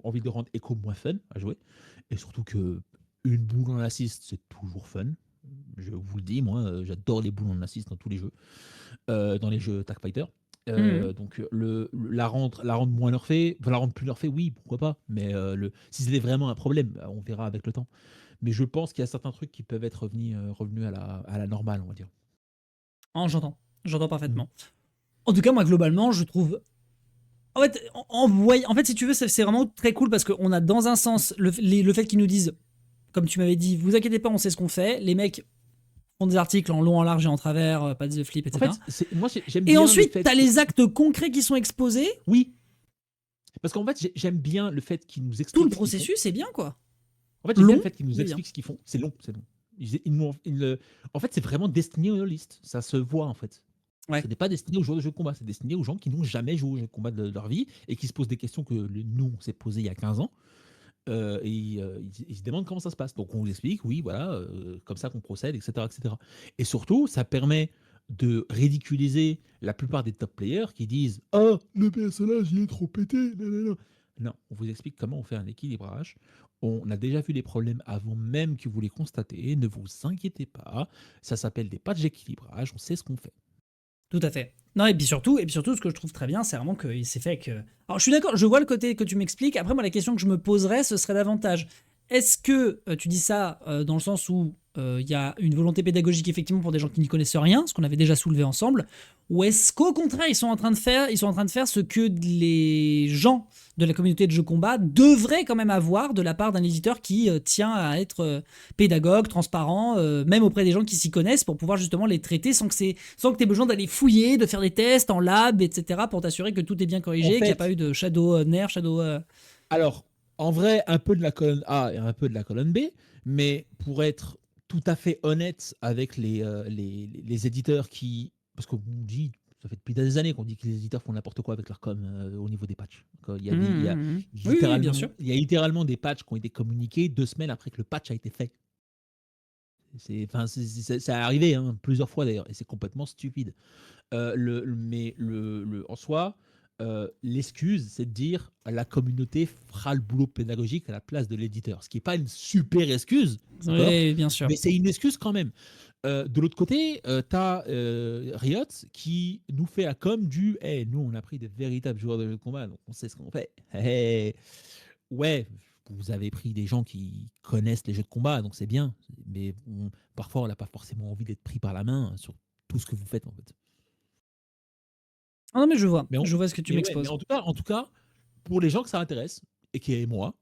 [SPEAKER 2] envie de rendre Echo moins fun à jouer, et surtout que une boule en assist c'est toujours fun. Je vous le dis, moi, j'adore les boules en assist dans tous les jeux, dans les jeux Tag Fighter. Donc la rendre moins nerfée, la rendre plus nerfée, oui, pourquoi pas, mais si c'était vraiment un problème, on verra avec le temps. Mais je pense qu'il y a certains trucs qui peuvent être revenus à la normale, on va dire.
[SPEAKER 1] J'entends parfaitement. En tout cas, moi globalement, je trouve, en fait, si tu veux, c'est vraiment très cool, parce qu'on a dans un sens le fait qu'ils nous disent, comme tu m'avais dit, vous inquiétez pas, on sait ce qu'on fait. Les mecs font des articles en long, en large et en travers, pas de flip, etc.
[SPEAKER 2] En fait, moi, j'aime
[SPEAKER 1] et
[SPEAKER 2] bien
[SPEAKER 1] ensuite, tu as les actes concrets qui sont exposés.
[SPEAKER 2] Oui. Parce qu'en fait, j'aime bien le fait qu'ils nous expliquent.
[SPEAKER 1] Tout le processus, c'est bien, quoi.
[SPEAKER 2] En fait, j'aime bien le fait qu'ils nous expliquent ce qu'ils font. C'est long. En fait, c'est vraiment destiné aux listes. Ça se voit, en fait. Ouais. Ce n'est pas destiné aux joueurs de jeux de combat. C'est destiné aux gens qui n'ont jamais joué aux jeux de combat de leur vie et qui se posent des questions que nous, on s'est posées il y a 15 ans. Et ils se demandent comment ça se passe. Donc on vous explique, oui, voilà, comme ça qu'on procède, etc., etc. Et surtout, ça permet de ridiculiser la plupart des top players qui disent « Oh, le personnage, il est trop pété !» Non, on vous explique comment on fait un équilibrage. On a déjà vu les problèmes avant même que vous les constatez. Ne vous inquiétez pas. Ça s'appelle des patchs d'équilibrage. On sait ce qu'on fait.
[SPEAKER 1] Tout à fait. Non, et puis surtout, ce que je trouve très bien, c'est vraiment qu'il s'est fait avec. Alors, je suis d'accord, je vois le côté que tu m'expliques. Après, moi, la question que je me poserais, ce serait davantage est-ce que tu dis ça dans le sens où il y a une volonté pédagogique, effectivement, pour des gens qui n'y connaissent rien, ce qu'on avait déjà soulevé ensemble, ou est-ce qu'au contraire, ils sont en train de faire ce que les gens de la communauté de jeux combat devraient quand même avoir de la part d'un éditeur qui tient à être pédagogue, transparent, même auprès des gens qui s'y connaissent pour pouvoir justement les traiter sans que tu aies besoin d'aller fouiller, de faire des tests en lab, etc. pour t'assurer que tout est bien corrigé,
[SPEAKER 2] En
[SPEAKER 1] qu'il n'y a
[SPEAKER 2] fait,
[SPEAKER 1] pas eu de shadow nerf, shadow.
[SPEAKER 2] alors, en vrai, un peu de la colonne A et un peu de la colonne B, mais pour être tout à fait honnête avec les éditeurs qui. Parce qu'on dit, ça fait depuis des années qu'on dit que les éditeurs font n'importe quoi avec leur com au niveau des patchs. Donc,
[SPEAKER 1] Mmh, mmh, mmh. Oui, oui, bien sûr.
[SPEAKER 2] il y a littéralement des patchs qui ont été communiqués 2 semaines après que le patch a été fait. Ça est arrivé plusieurs fois d'ailleurs, et c'est complètement stupide. En soi, l'excuse, c'est de dire la communauté fera le boulot pédagogique à la place de l'éditeur. Ce qui n'est pas une super excuse, d'accord,
[SPEAKER 1] Oui, bien sûr.
[SPEAKER 2] mais c'est une excuse quand même. De l'autre côté, tu as Riot qui nous fait la com du hey, nous, on a pris des véritables joueurs de jeux de combat, donc on sait ce qu'on fait. Hey, ouais, vous avez pris des gens qui connaissent les jeux de combat, donc c'est bien. Mais parfois, on n'a pas forcément envie d'être pris par la main sur tout ce que vous faites, en fait.
[SPEAKER 1] Ah non, mais je vois.
[SPEAKER 2] Mais,
[SPEAKER 1] Je vois ce que tu
[SPEAKER 2] mais ouais, mais
[SPEAKER 1] m'exposes.
[SPEAKER 2] en tout cas, pour les gens que ça intéresse, et qui est moi,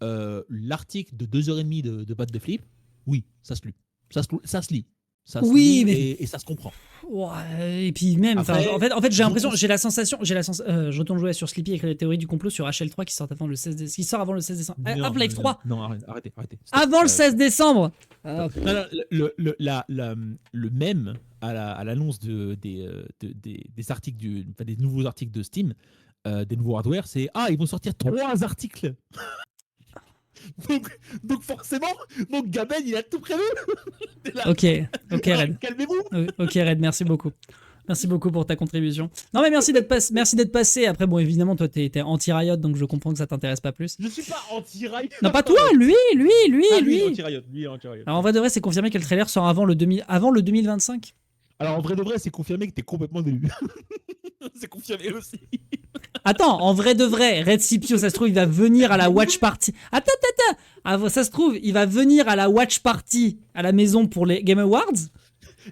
[SPEAKER 2] l'article de 2h30 de Bat de Flip, oui, ça se lit. Ça se lit. Ça se
[SPEAKER 1] Oui,
[SPEAKER 2] lit
[SPEAKER 1] mais
[SPEAKER 2] et ça se comprend.
[SPEAKER 1] ouais, et puis même,
[SPEAKER 2] Après,
[SPEAKER 1] en fait, j'ai
[SPEAKER 2] je
[SPEAKER 1] l'impression,
[SPEAKER 2] pense-
[SPEAKER 1] je retourne jouer sur Sleepy avec la théorie du complot sur HL3 qui sort avant le 16 décembre. Qui sort avant le 16 décembre.
[SPEAKER 2] Non,
[SPEAKER 1] Half-Life 3
[SPEAKER 2] non, arrêtez. Stop.
[SPEAKER 1] avant le 16 décembre. Ah,
[SPEAKER 2] Non, non, le même à l'annonce des articles des nouveaux articles de Steam, des nouveaux hardware, c'est ils vont sortir 3 articles. donc forcément, donc Gaben il a tout prévu. T'es là,
[SPEAKER 1] ok, Red.
[SPEAKER 2] calmez-vous.
[SPEAKER 1] Ok, Red, merci beaucoup. Merci beaucoup pour ta contribution. Non, mais merci d'être passé. Après, bon, évidemment, toi, t'es anti-Riot, donc je comprends que ça t'intéresse pas plus.
[SPEAKER 2] Je suis pas anti-Riot.
[SPEAKER 1] Non, pas toi, lui.
[SPEAKER 2] Lui il est anti-Riot.
[SPEAKER 1] Alors, en vrai de vrai, c'est confirmé que le trailer sort avant le 2025.
[SPEAKER 2] Alors en vrai de vrai, c'est confirmé que t'es complètement délu. C'est confirmé aussi.
[SPEAKER 1] Attends, en vrai de vrai, Red Scipio, ça se trouve, il va venir à la watch party. Attends. Ça se trouve, il va venir à la watch party à la maison pour les Game Awards.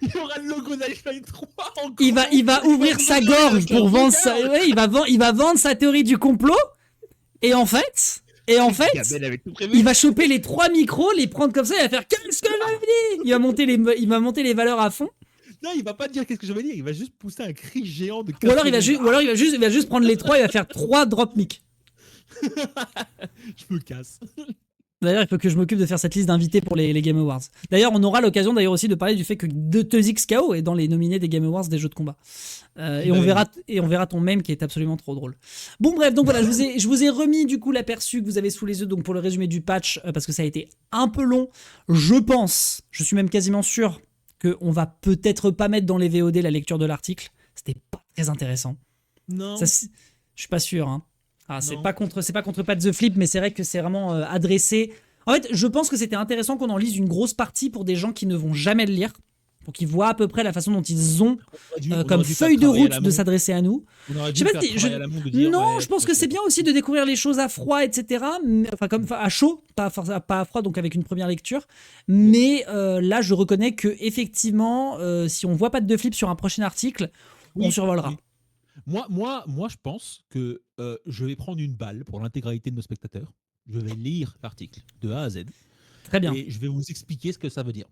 [SPEAKER 2] Il y aura le logo d'Half-Life 3 en gros.
[SPEAKER 1] Il va ouvrir sa gorge pour vendre sa. Ouais, il va vendre sa théorie du complot. Et en fait,
[SPEAKER 2] Gaben avait tout prévu.
[SPEAKER 1] il va choper les 3 micros, les prendre comme ça, il va faire qu'est-ce que j'avais dit. Il va monter les valeurs à fond.
[SPEAKER 2] Non, il va pas dire qu'est-ce que je veux dire, il va juste pousser un cri géant de
[SPEAKER 1] Ou alors il va juste prendre les 3, il va faire 3 drop mic.
[SPEAKER 2] Je me casse.
[SPEAKER 1] D'ailleurs, il faut que je m'occupe de faire cette liste d'invités pour les Game Awards. D'ailleurs, on aura l'occasion d'ailleurs aussi de parler du fait que 2XKO est dans les nominés des Game Awards des jeux de combat. Et on verra ton meme qui est absolument trop drôle. Bon bref, donc voilà, je vous ai remis du coup l'aperçu que vous avez sous les yeux donc pour le résumé du patch parce que ça a été un peu long. Je suis même quasiment sûr qu'on va peut-être pas mettre dans les VOD la lecture de l'article. C'était pas très intéressant.
[SPEAKER 2] Non.
[SPEAKER 1] Je suis pas sûr. Hein. C'est
[SPEAKER 2] Non.
[SPEAKER 1] pas contre Pat the Flip, mais c'est vrai que c'est vraiment adressé. En fait, je pense que c'était intéressant qu'on en lise une grosse partie pour des gens qui ne vont jamais le lire, pour qu'ils voient à peu près la façon dont ils ont comme feuille de route de s'adresser à nous.
[SPEAKER 2] On aurait dû
[SPEAKER 1] Je sais
[SPEAKER 2] faire
[SPEAKER 1] pas si-
[SPEAKER 2] travailler à l'amont de dire,
[SPEAKER 1] Non,
[SPEAKER 2] ouais,
[SPEAKER 1] je pense que c'est bien aussi de découvrir les choses à froid, etc. Enfin, à chaud, pas à froid, donc avec une première lecture. Mais là, je reconnais que effectivement, si on voit pas de flip sur un prochain article, on survolera.
[SPEAKER 2] Oui. Moi, je pense que je vais prendre une balle pour l'intégralité de nos spectateurs. Je vais lire l'article de A à Z.
[SPEAKER 1] Très bien.
[SPEAKER 2] Et je vais vous expliquer ce que ça veut dire.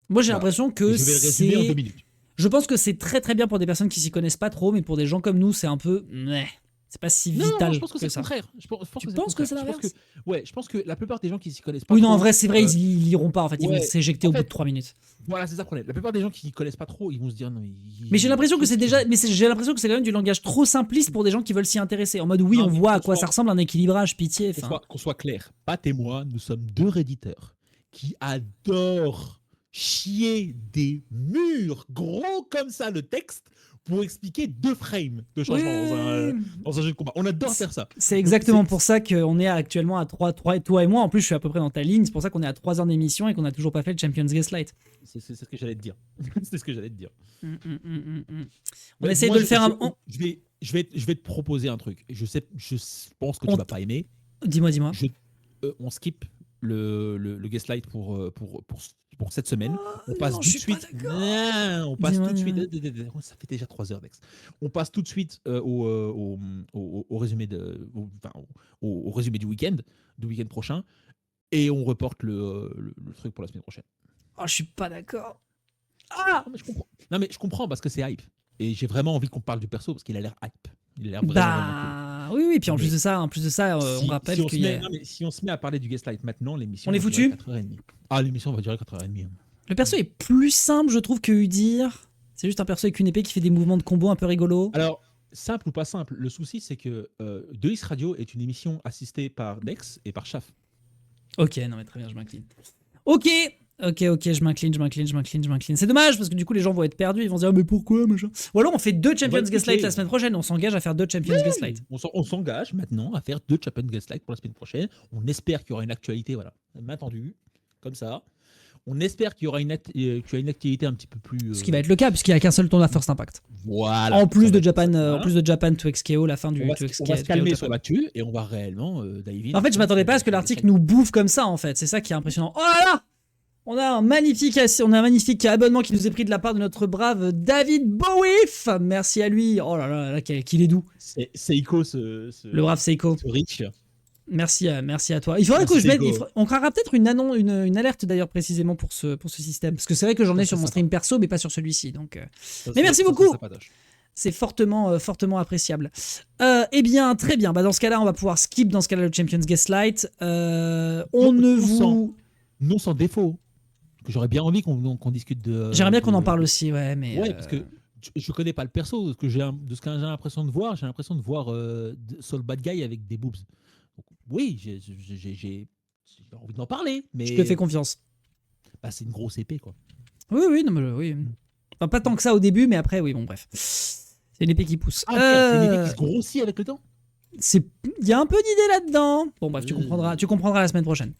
[SPEAKER 1] Moi, j'ai l'impression que
[SPEAKER 2] Et je vais le résumer en 2 minutes.
[SPEAKER 1] Je pense que c'est très très bien pour des personnes qui s'y connaissent pas trop, mais pour des gens comme nous, c'est un peu. C'est pas si vital.
[SPEAKER 2] Non, je pense que c'est
[SPEAKER 1] ça.
[SPEAKER 2] le contraire.
[SPEAKER 1] Tu penses que c'est l'inverse ?
[SPEAKER 2] Ouais, je pense que la plupart des gens qui s'y connaissent pas
[SPEAKER 1] Oui,
[SPEAKER 2] trop.
[SPEAKER 1] non, en vrai, c'est vrai, ils liront pas. En fait, ils
[SPEAKER 2] ouais,
[SPEAKER 1] vont s'éjecter au bout de 3 minutes.
[SPEAKER 2] Voilà, c'est ça le problème. La plupart des gens qui s'y connaissent pas trop, ils vont se dire non.
[SPEAKER 1] Mais j'ai l'impression que c'est déjà. Mais j'ai l'impression que c'est quand même du langage trop simpliste pour des gens qui veulent s'y intéresser. En mode, oui,
[SPEAKER 2] Non,
[SPEAKER 1] on
[SPEAKER 2] mais
[SPEAKER 1] voit à
[SPEAKER 2] qu'on
[SPEAKER 1] quoi
[SPEAKER 2] soit-
[SPEAKER 1] ça ressemble un équilibrage, pitié.
[SPEAKER 2] Qu'on soit clair, Pat et moi, nous sommes 2 réditeurs qui adorent chier des murs gros comme ça le texte pour expliquer 2 frames de changement dans un jeu de combat. On adore faire ça.
[SPEAKER 1] C'est exactement pour ça qu'on est actuellement à 3, toi et moi. En plus, je suis à peu près dans ta ligne. C'est pour ça qu'on est à 3 heures d'émission et qu'on n'a toujours pas fait le Champions Gaslight.
[SPEAKER 2] C'est ce que j'allais te dire. C'est ce que j'allais te dire.
[SPEAKER 1] On essaie de le faire.
[SPEAKER 2] Je vais te proposer un truc. Je pense que tu vas pas aimer.
[SPEAKER 1] Dis-moi.
[SPEAKER 2] On skip le Gaslight pour cette semaine. On passe tout de suite. On passe tout de suite. Ça fait déjà 3 heures, Dex. On passe tout de suite au résumé au résumé du week-end prochain, et on reporte le truc pour la semaine prochaine.
[SPEAKER 1] Oh, je suis pas d'accord.
[SPEAKER 2] Non mais je comprends parce que c'est hype, et j'ai vraiment envie qu'on parle du perso parce qu'il a l'air hype. Il a l'air vraiment cool.
[SPEAKER 1] Oui. Puis en plus de ça, on rappelle qu'il y a...
[SPEAKER 2] Si on se met à parler du Gaslight maintenant, l'émission
[SPEAKER 1] on est foutu.
[SPEAKER 2] 4h30. Ah, l'émission va durer 4h30.
[SPEAKER 1] Le perso est plus simple, je trouve, que Udyr. C'est juste un perso avec une épée qui fait des mouvements de combo un peu rigolos.
[SPEAKER 2] Alors, simple ou pas simple, le souci c'est que Deus Radio est une émission assistée par Dex et par Chaf.
[SPEAKER 1] Ok, non mais très bien, je m'incline. Ok, je m'incline. C'est dommage parce que du coup les gens vont être perdus, ils vont se dire mais pourquoi machin. Ou alors on fait 2 Champions Gaslight la semaine prochaine, on s'engage à faire 2 Champions Gaslight.
[SPEAKER 2] On s'engage maintenant à faire 2 Champions Gaslight pour la semaine prochaine. On espère qu'il y aura une actualité, voilà, main tendue, comme ça. On espère qu'il y aura une activité un petit peu plus.
[SPEAKER 1] Ce qui va être le cas puisqu'il n'y a qu'un seul tournoi First Impact.
[SPEAKER 2] Voilà.
[SPEAKER 1] En plus de Japan 2XKO, la fin du 2XKO.
[SPEAKER 2] On va se calmer sur l'actu et on va réellement dive in.
[SPEAKER 1] En fait, je m'attendais pas à ce que l'article nous bouffe comme ça en fait. C'est ça qui est impressionnant. Oh là là! On a un magnifique abonnement qui nous est pris de la part de notre brave David Bowif. Merci à lui. Oh là là, qu'il est doux.
[SPEAKER 2] C'est Seiko,
[SPEAKER 1] le brave Seiko.
[SPEAKER 2] Ce Rich.
[SPEAKER 1] Merci à toi. Il faudrait que je mette. On créera peut-être une alerte d'ailleurs précisément pour ce système. Parce que c'est vrai que j'en ai sur mon stream perso, mais pas sur celui-ci. Donc, mais merci beaucoup. C'est fortement appréciable. Eh bien, très bien. Dans ce cas-là, on va pouvoir skip dans ce cas-là le Champions Gaslight.
[SPEAKER 2] Non sans défaut. J'aurais bien envie qu'on discute de.
[SPEAKER 1] J'aimerais bien qu'on en parle aussi, ouais, mais.
[SPEAKER 2] Ouais, parce que je connais pas le perso. De ce que j'ai l'impression de voir, Soul Bad Guy avec des boobs. Donc, oui, j'ai envie d'en parler, mais.
[SPEAKER 1] Je te fais confiance.
[SPEAKER 2] C'est une grosse épée, quoi.
[SPEAKER 1] Oui, non, mais oui. Enfin, pas tant que ça au début, mais après, oui, bon, bref. C'est une épée qui pousse.
[SPEAKER 2] C'est une épée qui se grossit avec le temps.
[SPEAKER 1] Il y a un peu d'idée là-dedans. Bon, bref, tu comprendras la semaine prochaine.